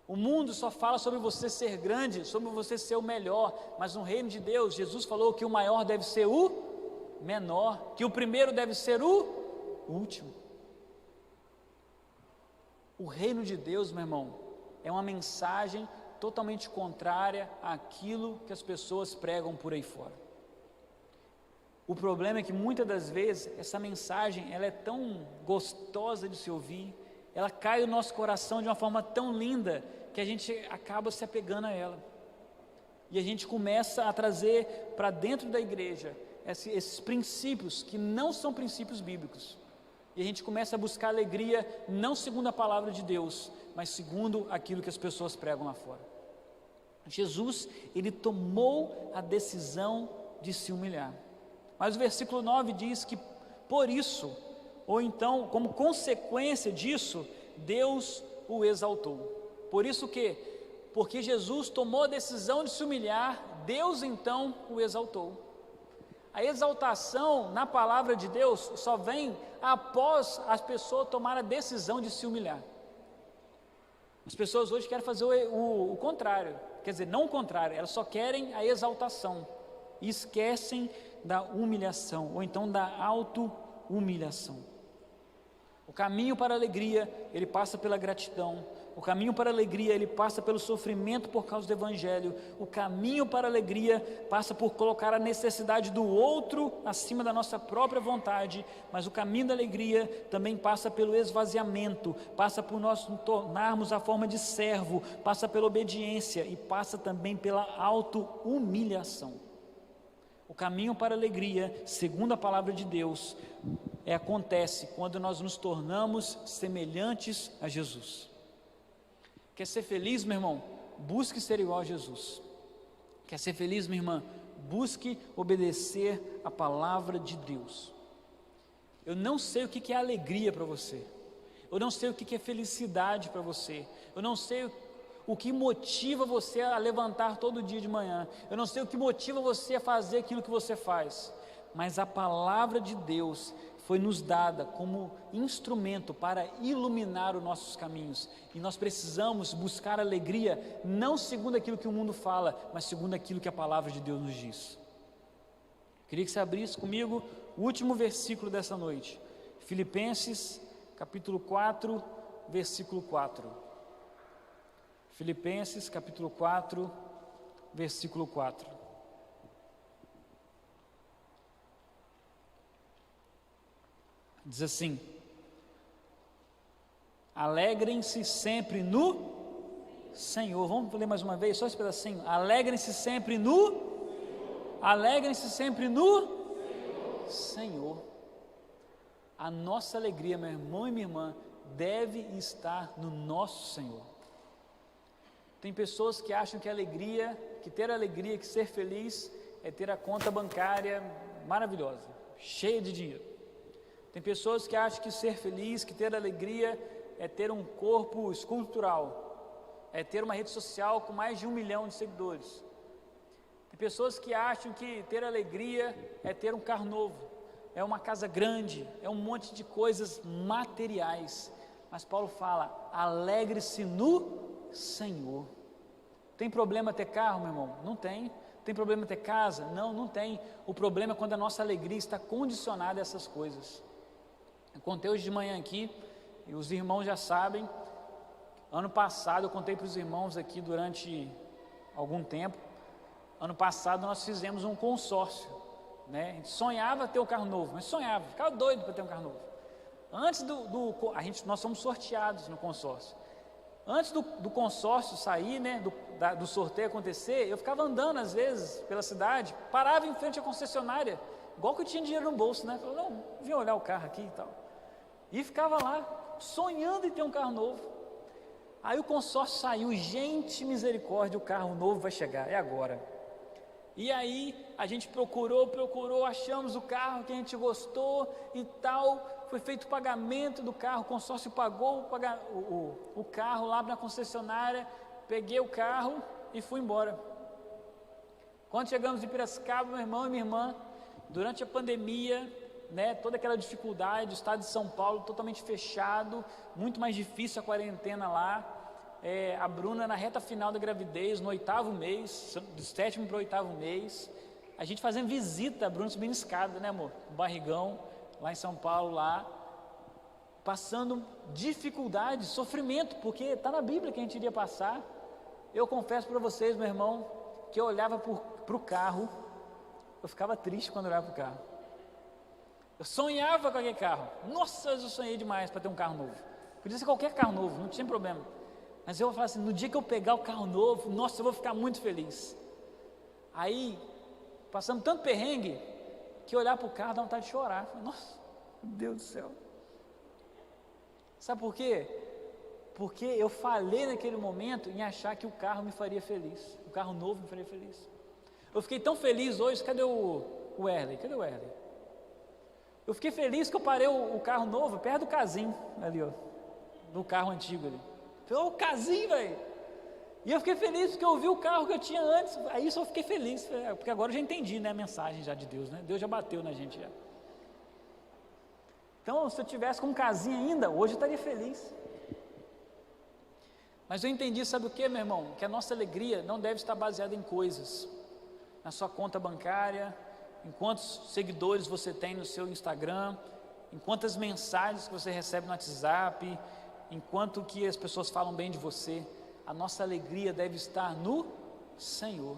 Speaker 1: O mundo só fala sobre você ser grande, sobre você ser o melhor, mas no reino de Deus, Jesus falou que o maior deve ser o menor, que o primeiro deve ser o último. O reino de Deus, meu irmão, é uma mensagem totalmente contrária àquilo que as pessoas pregam por aí fora. O problema é que muitas das vezes essa mensagem, ela é tão gostosa de se ouvir, ela cai no nosso coração de uma forma tão linda que a gente acaba se apegando a ela. E a gente começa a trazer para dentro da igreja esses princípios que não são princípios bíblicos. E a gente começa a buscar alegria não segundo a palavra de Deus, mas segundo aquilo que as pessoas pregam lá fora. Jesus, ele tomou a decisão de se humilhar. Mas o versículo 9 diz que por isso, ou então como consequência disso, Deus o exaltou. Por isso o quê? Porque Jesus tomou a decisão de se humilhar, Deus então o exaltou. A exaltação na palavra de Deus só vem após as pessoas tomarem a decisão de se humilhar. As pessoas hoje querem fazer o contrário, quer dizer, não o contrário, elas só querem a exaltação e esquecem da humilhação, ou então da auto-humilhação. O caminho para a alegria, ele passa pela gratidão. O caminho para a alegria, ele passa pelo sofrimento por causa do Evangelho. O caminho para a alegria passa por colocar a necessidade do outro acima da nossa própria vontade. Mas o caminho da alegria também passa pelo esvaziamento, passa por nós nos tornarmos a forma de servo, passa pela obediência e passa também pela auto-humilhação. O caminho para a alegria, segundo a palavra de Deus, acontece quando nós nos tornamos semelhantes a Jesus. Quer ser feliz, meu irmão? Busque ser igual a Jesus. Quer ser feliz, minha irmã? Busque obedecer a palavra de Deus. Eu não sei o que é alegria para você. Eu não sei o que é felicidade para você. Eu não sei o que motiva você a levantar todo dia de manhã. Eu não sei o que motiva você a fazer aquilo que você faz. Mas a palavra de Deus foi nos dada como instrumento para iluminar os nossos caminhos. E nós precisamos buscar alegria, não segundo aquilo que o mundo fala, mas segundo aquilo que a palavra de Deus nos diz. Queria que você abrisse comigo o último versículo dessa noite. Filipenses, capítulo 4, versículo 4. Filipenses, capítulo 4, versículo 4. Diz assim: alegrem-se sempre no Senhor. Vamos ler mais uma vez, só esse pedacinho. Alegrem-se sempre no Alegrem-se sempre no Senhor. A nossa alegria, meu irmão e minha irmã, deve estar no nosso Senhor. Tem pessoas que acham que alegria, que ter alegria, que ser feliz é ter a conta bancária maravilhosa, cheia de dinheiro. Tem pessoas que acham que ser feliz, que ter alegria é ter um corpo escultural, é ter uma rede social com mais de 1 milhão de seguidores. Tem pessoas que acham que ter alegria é ter um carro novo, é uma casa grande, é um monte de coisas materiais. Mas Paulo fala, alegre-se no Senhor. Tem problema ter carro, meu irmão? Não tem. Tem problema ter casa? Não, não tem. O problema é quando a nossa alegria está condicionada a essas coisas. Eu contei hoje de manhã aqui, e os irmãos já sabem, ano passado eu contei para os irmãos aqui durante algum tempo, ano passado nós fizemos um consórcio, né? A gente sonhava ter um carro novo, mas sonhava, ficava doido para ter um carro novo. Antes nós somos sorteados no consórcio. Antes do consórcio sair, né, do sorteio acontecer, eu ficava andando às vezes pela cidade, parava em frente à concessionária, igual que eu tinha dinheiro no bolso, né? Falei, não, vim olhar o carro aqui e tal. E ficava lá, sonhando em ter um carro novo. Aí o consórcio saiu, gente, misericórdia, o carro novo vai chegar, é agora. E aí a gente procurou, achamos o carro que a gente gostou e tal, foi feito o pagamento do carro, o consórcio pagou o carro lá na concessionária, peguei o carro e fui embora. Quando chegamos em Piracicaba, meu irmão e minha irmã, durante a pandemia, né, toda aquela dificuldade, o estado de São Paulo totalmente fechado, muito mais difícil a quarentena lá, a Bruna na reta final da gravidez, no 8º mês, do 7º para o 8º mês, a gente fazendo visita, a Bruna subindo escada, né amor, o barrigão, lá em São Paulo, lá, passando dificuldade, sofrimento, porque está na Bíblia que a gente iria passar. Eu confesso para vocês, meu irmão, que eu olhava para o carro, eu ficava triste quando eu olhava para o carro. Eu sonhava com aquele carro. Nossa, eu sonhei demais para ter um carro novo. Podia ser qualquer carro novo, não tinha problema. Mas eu falava assim, no dia que eu pegar o carro novo, nossa, eu vou ficar muito feliz. Aí, passando tanto perrengue, que olhar para o carro dá vontade de chorar. Nossa, meu Deus do céu. Sabe por quê? Porque eu falhei naquele momento em achar que o carro me faria feliz. O carro novo me faria feliz. Eu fiquei tão feliz hoje, cadê o Erley? Cadê o Erley? Eu fiquei feliz que eu parei o carro novo perto do casinho, ali ó, do carro antigo ali. Falei, o casinho, velho. E eu fiquei feliz porque eu vi o carro que eu tinha antes. Aí eu fiquei feliz, porque agora eu já entendi, né, a mensagem já de Deus, né? Deus já bateu na gente já. Então, se eu tivesse com um casinho ainda, hoje eu estaria feliz. Mas eu entendi, sabe o que, meu irmão? Que a nossa alegria não deve estar baseada em coisas, na sua conta bancária, em quantos seguidores você tem no seu Instagram, em quantas mensagens que você recebe no WhatsApp, em quanto que as pessoas falam bem de você. A nossa alegria deve estar no Senhor.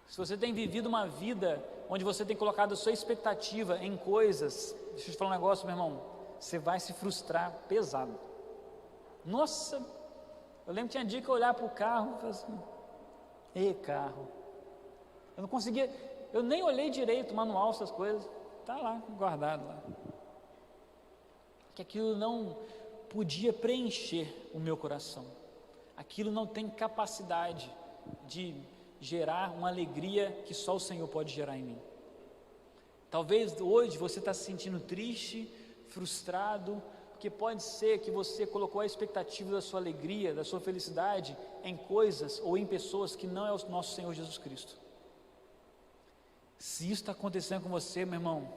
Speaker 1: Se você tem vivido uma vida onde você tem colocado a sua expectativa em coisas, deixa eu te falar um negócio, meu irmão, você vai se frustrar pesado. Nossa, eu lembro que tinha dia que eu olhava para o carro e falava assim, carro, eu não conseguia, eu nem olhei direito o manual, essas coisas, está lá, guardado lá, que aquilo não podia preencher o meu coração, aquilo não tem capacidade de gerar uma alegria que só o Senhor pode gerar em mim. Talvez hoje você está se sentindo triste, frustrado, porque pode ser que você colocou a expectativa da sua alegria, da sua felicidade em coisas ou em pessoas que não é o nosso Senhor Jesus Cristo. Se isso está acontecendo com você, meu irmão,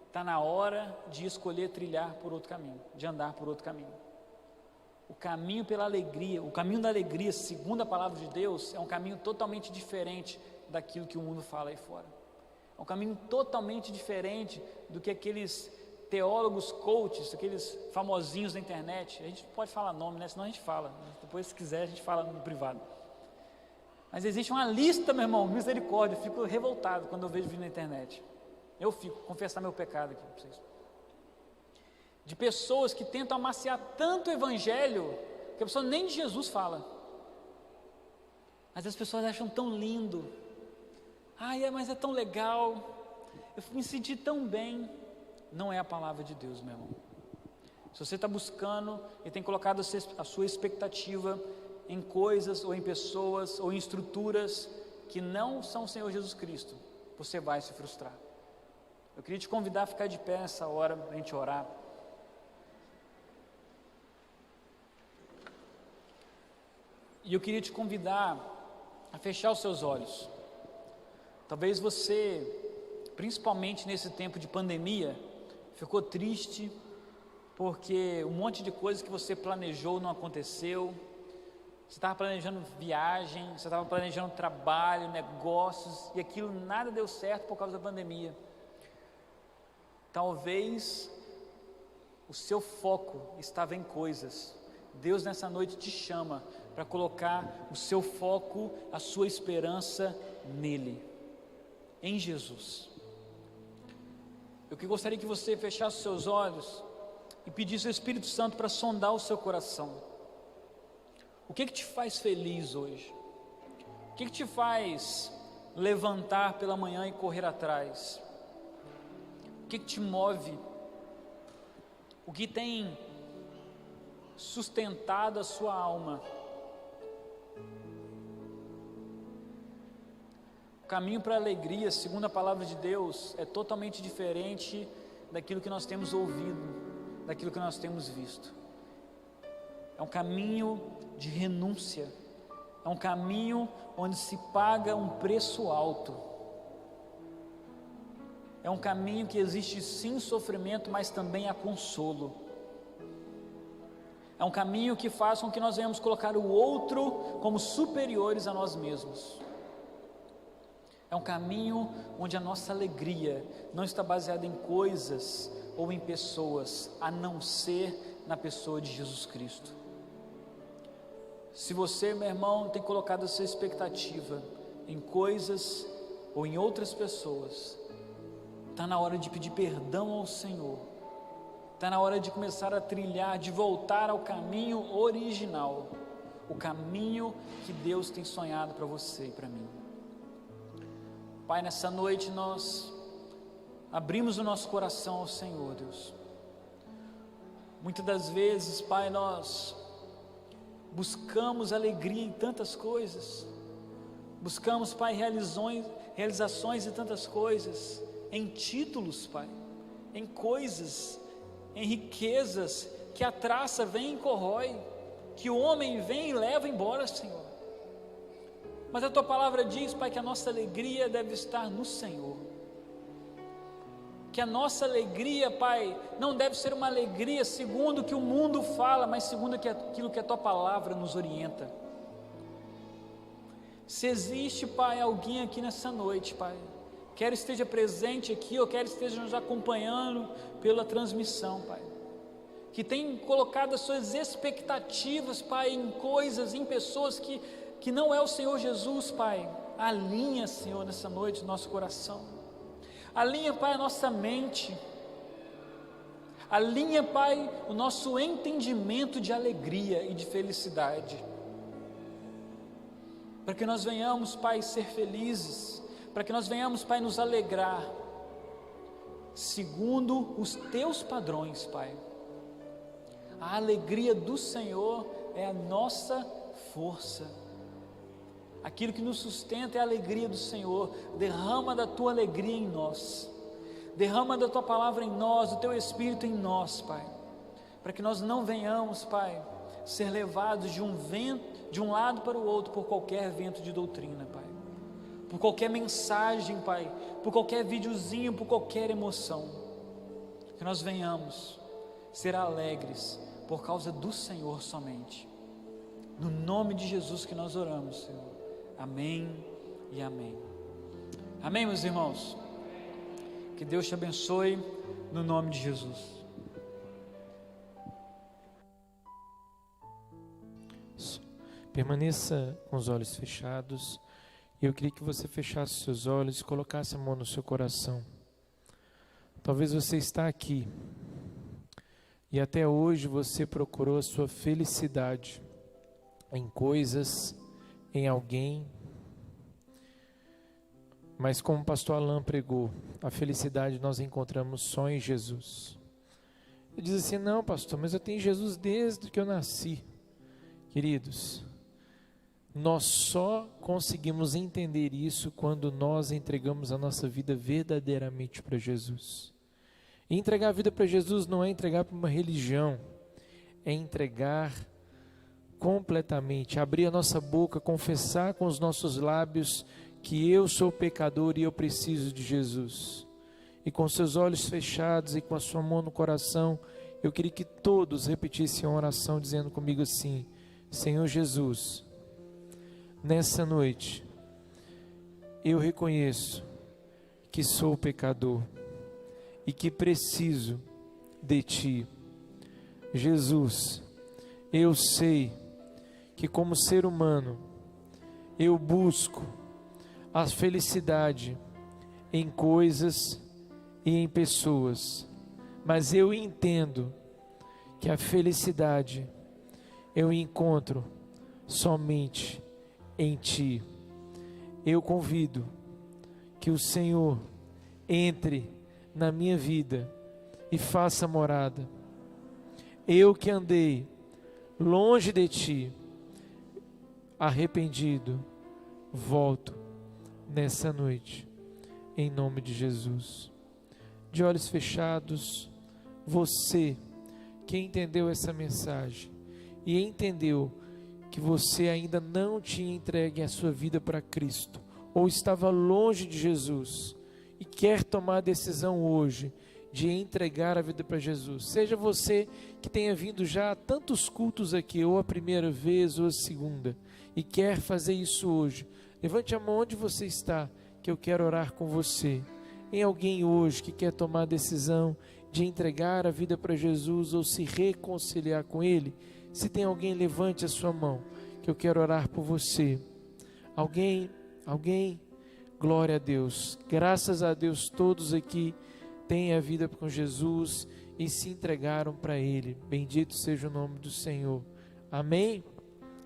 Speaker 1: está na hora de escolher trilhar por outro caminho, de andar por outro caminho. O caminho pela alegria, o caminho da alegria, segundo a palavra de Deus, é um caminho totalmente diferente daquilo que o mundo fala aí fora. É um caminho totalmente diferente do que aqueles teólogos coaches, aqueles famosinhos da internet. A gente não pode falar nome, né? Senão a gente fala. Depois, se quiser, a gente fala no privado. Mas existe uma lista, meu irmão, misericórdia. Eu fico revoltado quando eu vejo vídeo na internet. Eu fico, confessar meu pecado aqui para vocês. De pessoas que tentam amaciar tanto o evangelho que a pessoa nem de Jesus fala. Mas as pessoas acham tão lindo. Mas é tão legal. Eu me senti tão bem. Não é a palavra de Deus, meu irmão. Se você está buscando e tem colocado a sua expectativa em coisas ou em pessoas ou em estruturas que não são o Senhor Jesus Cristo, você vai se frustrar. Eu queria te convidar a ficar de pé nessa hora para a gente orar. E eu queria te convidar a fechar os seus olhos. Talvez você, principalmente nesse tempo de pandemia, ficou triste porque um monte de coisas que você planejou não aconteceu. Você estava planejando viagem, você estava planejando trabalho, negócios, e aquilo nada deu certo por causa da pandemia. Talvez o seu foco estava em coisas. Deus nessa noite te chama para colocar o seu foco, a sua esperança nele, em Jesus. Eu que gostaria que você fechasse os seus olhos e pedisse ao Espírito Santo para sondar o seu coração. O que te faz feliz hoje? O que te faz levantar pela manhã e correr atrás? O que te move? O que tem sustentado a sua alma? O caminho para a alegria, segundo a palavra de Deus, é totalmente diferente daquilo que nós temos ouvido, daquilo que nós temos visto. É um caminho de renúncia, é um caminho onde se paga um preço alto. É um caminho que existe sim sofrimento, mas também há consolo. É um caminho que faz com que nós venhamos colocar o outro como superiores a nós mesmos. É um caminho onde a nossa alegria não está baseada em coisas ou em pessoas, a não ser na pessoa de Jesus Cristo. Se você, meu irmão, tem colocado a sua expectativa em coisas ou em outras pessoas, está na hora de pedir perdão ao Senhor, está na hora de começar a trilhar, de voltar ao caminho original, o caminho que Deus tem sonhado para você e para mim. Pai, nessa noite nós abrimos o nosso coração ao Senhor, Deus. Muitas das vezes, Pai, nós buscamos alegria em tantas coisas, buscamos, Pai, realizações em tantas coisas, em títulos, Pai, em coisas, em riquezas, que a traça vem e corrói, que o homem vem e leva embora, Senhor. Mas a Tua palavra diz, Pai, que a nossa alegria deve estar no Senhor, que a nossa alegria, Pai, não deve ser uma alegria segundo o que o mundo fala, mas segundo aquilo que a Tua palavra nos orienta. Se existe, Pai, alguém aqui nessa noite, Pai, quer esteja presente aqui, ou quer esteja nos acompanhando pela transmissão, Pai, que tem colocado as suas expectativas, Pai, em coisas, em pessoas que não é o Senhor Jesus, Pai, alinha, Senhor, nessa noite o nosso coração, alinha, Pai, a nossa mente, alinha, Pai, o nosso entendimento de alegria e de felicidade, para que nós venhamos, Pai, ser felizes, para que nós venhamos, Pai, nos alegrar, segundo os Teus padrões, Pai. A alegria do Senhor é a nossa força, aquilo que nos sustenta é a alegria do Senhor. Derrama da Tua alegria em nós, derrama da Tua palavra em nós, do Teu Espírito em nós, Pai, para que nós não venhamos, Pai, ser levados de um vento, de um lado para o outro, por qualquer vento de doutrina, Pai, por qualquer mensagem, Pai, por qualquer videozinho, por qualquer emoção, que nós venhamos ser alegres por causa do Senhor somente. No nome de Jesus que nós oramos, Senhor. Amém e amém. Amém, meus irmãos. Que Deus te abençoe no nome de Jesus.
Speaker 2: Permaneça com os olhos fechados. Eu queria que você fechasse seus olhos e colocasse a mão no seu coração. Talvez você está aqui e até hoje você procurou a sua felicidade em coisas, em alguém, mas como o pastor Alain pregou, a felicidade nós encontramos só em Jesus. Ele diz assim: não, pastor, mas eu tenho Jesus desde que eu nasci. Queridos, nós só conseguimos entender isso quando nós entregamos a nossa vida verdadeiramente para Jesus. E entregar a vida para Jesus não é entregar para uma religião, é entregar completamente, abrir a nossa boca, confessar com os nossos lábios que eu sou pecador e eu preciso de Jesus. E com seus olhos fechados e com a sua mão no coração, eu queria que todos repetissem a oração dizendo comigo assim: Senhor Jesus, nessa noite, eu reconheço que sou pecador e que preciso de Ti. Jesus, eu sei que como ser humano, eu busco a felicidade em coisas e em pessoas, mas eu entendo que a felicidade eu encontro somente em Ti. Eu convido que o Senhor entre na minha vida e faça morada. Eu que andei longe de Ti, arrependido, volto nessa noite, em nome de Jesus. De olhos fechados, você que entendeu essa mensagem e entendeu que você ainda não tinha entregue a sua vida para Cristo, ou estava longe de Jesus, e quer tomar a decisão hoje de entregar a vida para Jesus, seja você que tenha vindo já a tantos cultos aqui, ou a primeira vez ou a segunda, e quer fazer isso hoje, levante a mão onde você está, que eu quero orar com você. Tem alguém hoje que quer tomar a decisão de entregar a vida para Jesus ou se reconciliar com Ele? Se tem alguém, levante a sua mão, que eu quero orar por você. Alguém? Glória a Deus. Graças a Deus, todos aqui têm a vida com Jesus e se entregaram para Ele. Bendito seja o nome do Senhor. Amém?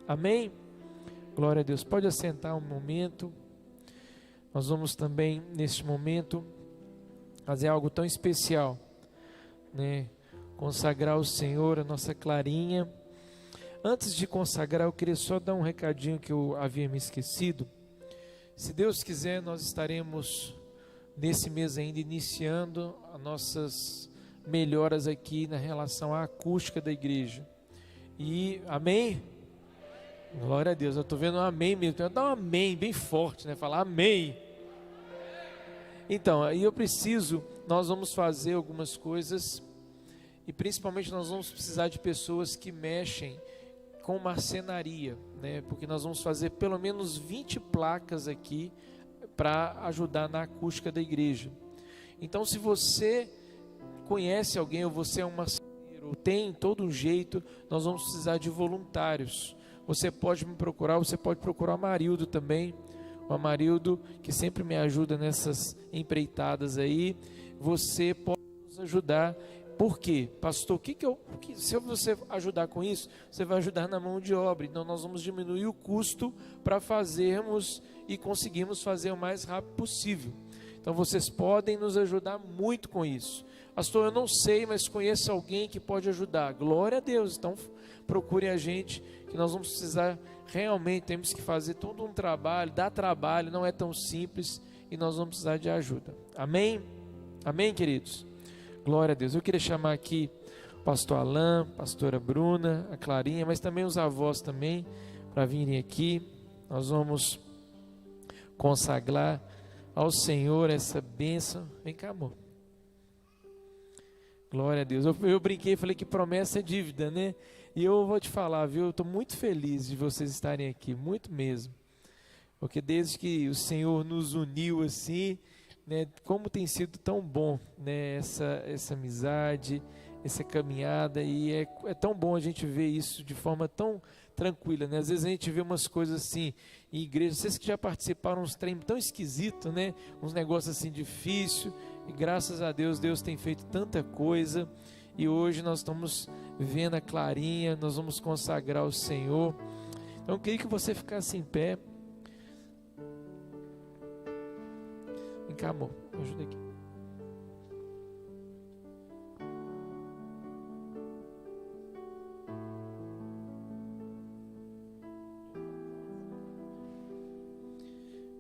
Speaker 2: Amém? Glória a Deus. Pode assentar um momento. Nós vamos também, neste momento, fazer algo tão especial, né? Consagrar ao Senhor a nossa Clarinha. Antes de consagrar, eu queria só dar um recadinho que eu havia me esquecido. Se Deus quiser, nós estaremos nesse mês ainda iniciando as nossas melhoras aqui na relação à acústica da igreja. E amém? Glória a Deus, eu estou vendo um amém mesmo. Então, dá um amém bem forte, né? Falar amém. Então, aí nós vamos fazer algumas coisas e principalmente nós vamos precisar de pessoas que mexem com marcenaria, né? Porque nós vamos fazer pelo menos 20 placas aqui para ajudar na acústica da igreja. Então, se você conhece alguém ou você é um marceneiro ou tem todo um jeito, nós vamos precisar de voluntários. Você pode me procurar, você pode procurar o Amarildo também. O Amarildo, que sempre me ajuda nessas empreitadas aí. Você pode nos ajudar. Por quê? Pastor, se você ajudar com isso, você vai ajudar na mão de obra. Então nós vamos diminuir o custo para fazermos e conseguirmos fazer o mais rápido possível. Então vocês podem nos ajudar muito com isso. Pastor, eu não sei, mas conheço alguém que pode ajudar. Glória a Deus. Então procurem a gente, que nós vamos precisar, realmente temos que fazer todo um trabalho, dá trabalho, não é tão simples, e nós vamos precisar de ajuda. Amém? Amém, queridos? Glória a Deus. Eu queria chamar aqui o pastor Alain, pastora Bruna, a Clarinha, mas também os avós também, para virem aqui. Nós vamos consagrar ao Senhor essa bênção. Vem cá, amor. Glória a Deus. Eu brinquei, falei que promessa é dívida, né? E eu vou te falar, viu? Eu estou muito feliz de vocês estarem aqui, muito mesmo. Porque desde que o Senhor nos uniu assim, né? Como tem sido tão bom, né? Essa amizade, essa caminhada, e é tão bom a gente ver isso de forma tão tranquila, né? Às vezes a gente vê umas coisas assim em igreja, vocês que já participaram uns treinos tão esquisitos, né? Uns negócios assim difíceis, e graças a Deus, Deus tem feito tanta coisa, e hoje nós estamos vendo a Clarinha, nós vamos consagrar ao Senhor. Então eu queria que você ficasse em pé. Vem cá, amor, me ajuda aqui.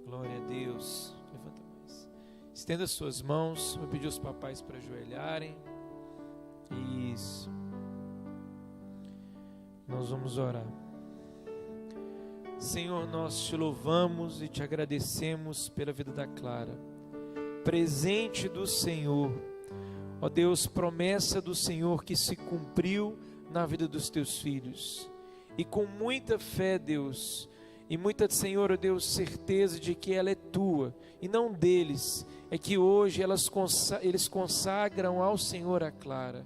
Speaker 2: Glória a Deus. Levanta mais. Estenda as suas mãos. Vou pedir aos papais para ajoelharem. Isso. Nós vamos orar. Senhor, nós te louvamos e te agradecemos pela vida da Clara. Presente do Senhor. Ó Deus, promessa do Senhor que se cumpriu na vida dos teus filhos. E com muita fé, Deus, e muita, Senhor, ó Deus, certeza de que ela é tua e não deles, é que hoje eles consagram ao Senhor a Clara.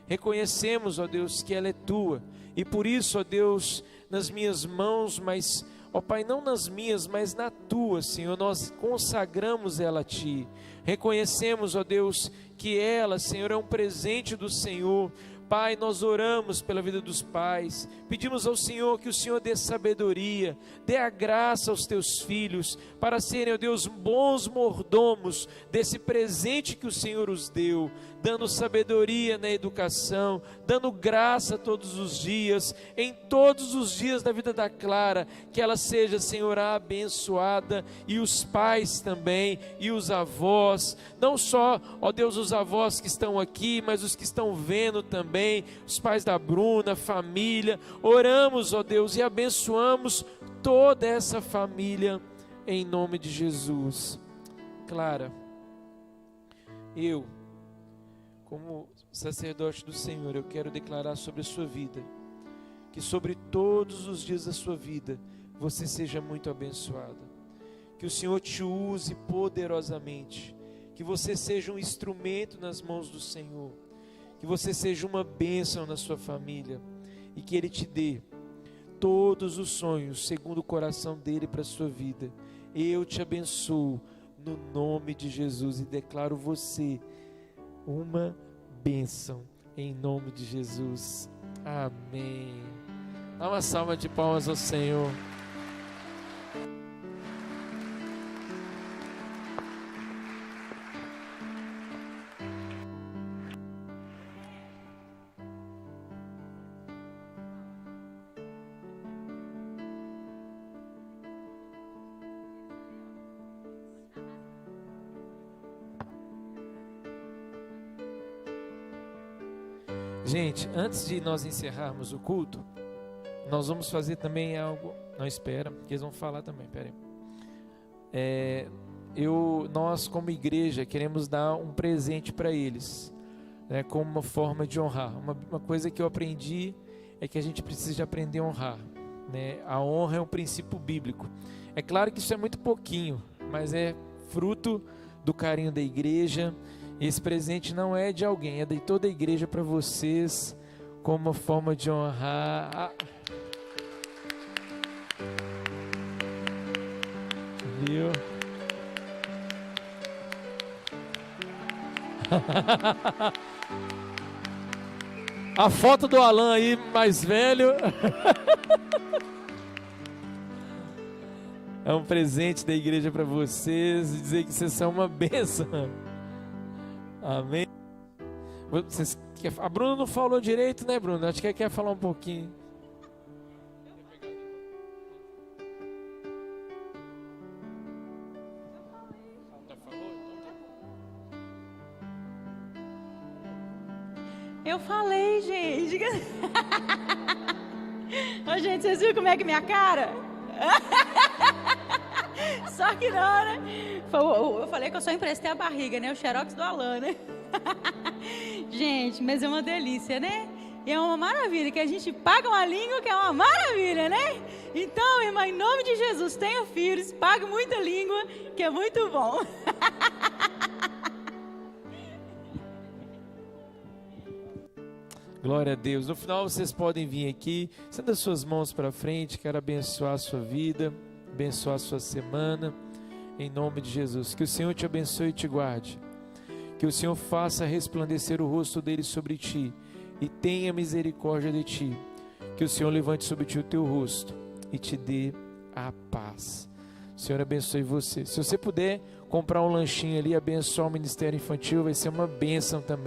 Speaker 2: Reconhecemos, ó Deus, que ela é tua, e por isso, ó Deus, nas minhas mãos, mas, ó Pai, não nas minhas, mas na tua, Senhor, nós consagramos ela a ti. Reconhecemos, ó Deus, que ela, Senhor, é um presente do Senhor. Pai, nós oramos pela vida dos pais, pedimos ao Senhor que o Senhor dê sabedoria, dê a graça aos teus filhos, para serem, ó Deus, bons mordomos desse presente que o Senhor os deu, dando sabedoria na educação, dando graça todos os dias, em todos os dias da vida da Clara, que ela seja, Senhor, abençoada, e os pais também, e os avós, não só, ó Deus, os avós que estão aqui, mas os que estão vendo também, os pais da Bruna, família, oramos, ó Deus, e abençoamos toda essa família, em nome de Jesus. Clara, eu, como sacerdote do Senhor, eu quero declarar sobre a sua vida, que sobre todos os dias da sua vida, você seja muito abençoada, que o Senhor te use poderosamente, que você seja um instrumento nas mãos do Senhor, que você seja uma bênção na sua família e que Ele te dê todos os sonhos segundo o coração dele para a sua vida. Eu te abençoo no nome de Jesus e declaro você uma bênção em nome de Jesus. Amém. Dá uma salva de palmas ao Senhor. Gente, antes de nós encerrarmos o culto, nós vamos fazer também algo. Não, espera, que eles vão falar também, espera aí. Nós como igreja queremos dar um presente para eles, né, como uma forma de honrar. Uma coisa que eu aprendi é que a gente precisa aprender a honrar, né? A honra é um princípio bíblico. É claro que isso é muito pouquinho, mas é fruto do carinho da igreja. Esse presente não é de alguém, é de toda a igreja para vocês, como uma forma de honrar. Viu? A foto do Alan aí, mais velho. É um presente da igreja para vocês, dizer que vocês são uma bênção. Amém. A Bruna não falou direito, né, Bruna? Acho que quer falar um pouquinho.
Speaker 3: Eu falei, gente. Ô, gente, vocês viram como é que é minha cara? Só que não, né? Eu falei que eu só emprestei a barriga, né? O xerox do Alan, né? Gente, mas é uma delícia, né? É uma maravilha, que a gente paga uma língua que é uma maravilha, né? Então, irmã, em nome de Jesus, tenha filhos, pague muita língua, que é muito bom.
Speaker 2: Glória a Deus. No final vocês podem vir aqui, estenda as suas mãos para frente. Quero abençoar a sua vida, abençoar a sua semana, em nome de Jesus. Que o Senhor te abençoe e te guarde, que o Senhor faça resplandecer o rosto dele sobre ti e tenha misericórdia de ti, que o Senhor levante sobre ti o teu rosto e te dê a paz. O Senhor abençoe você. Se você puder comprar um lanchinho ali, abençoar o Ministério Infantil, vai ser uma bênção também.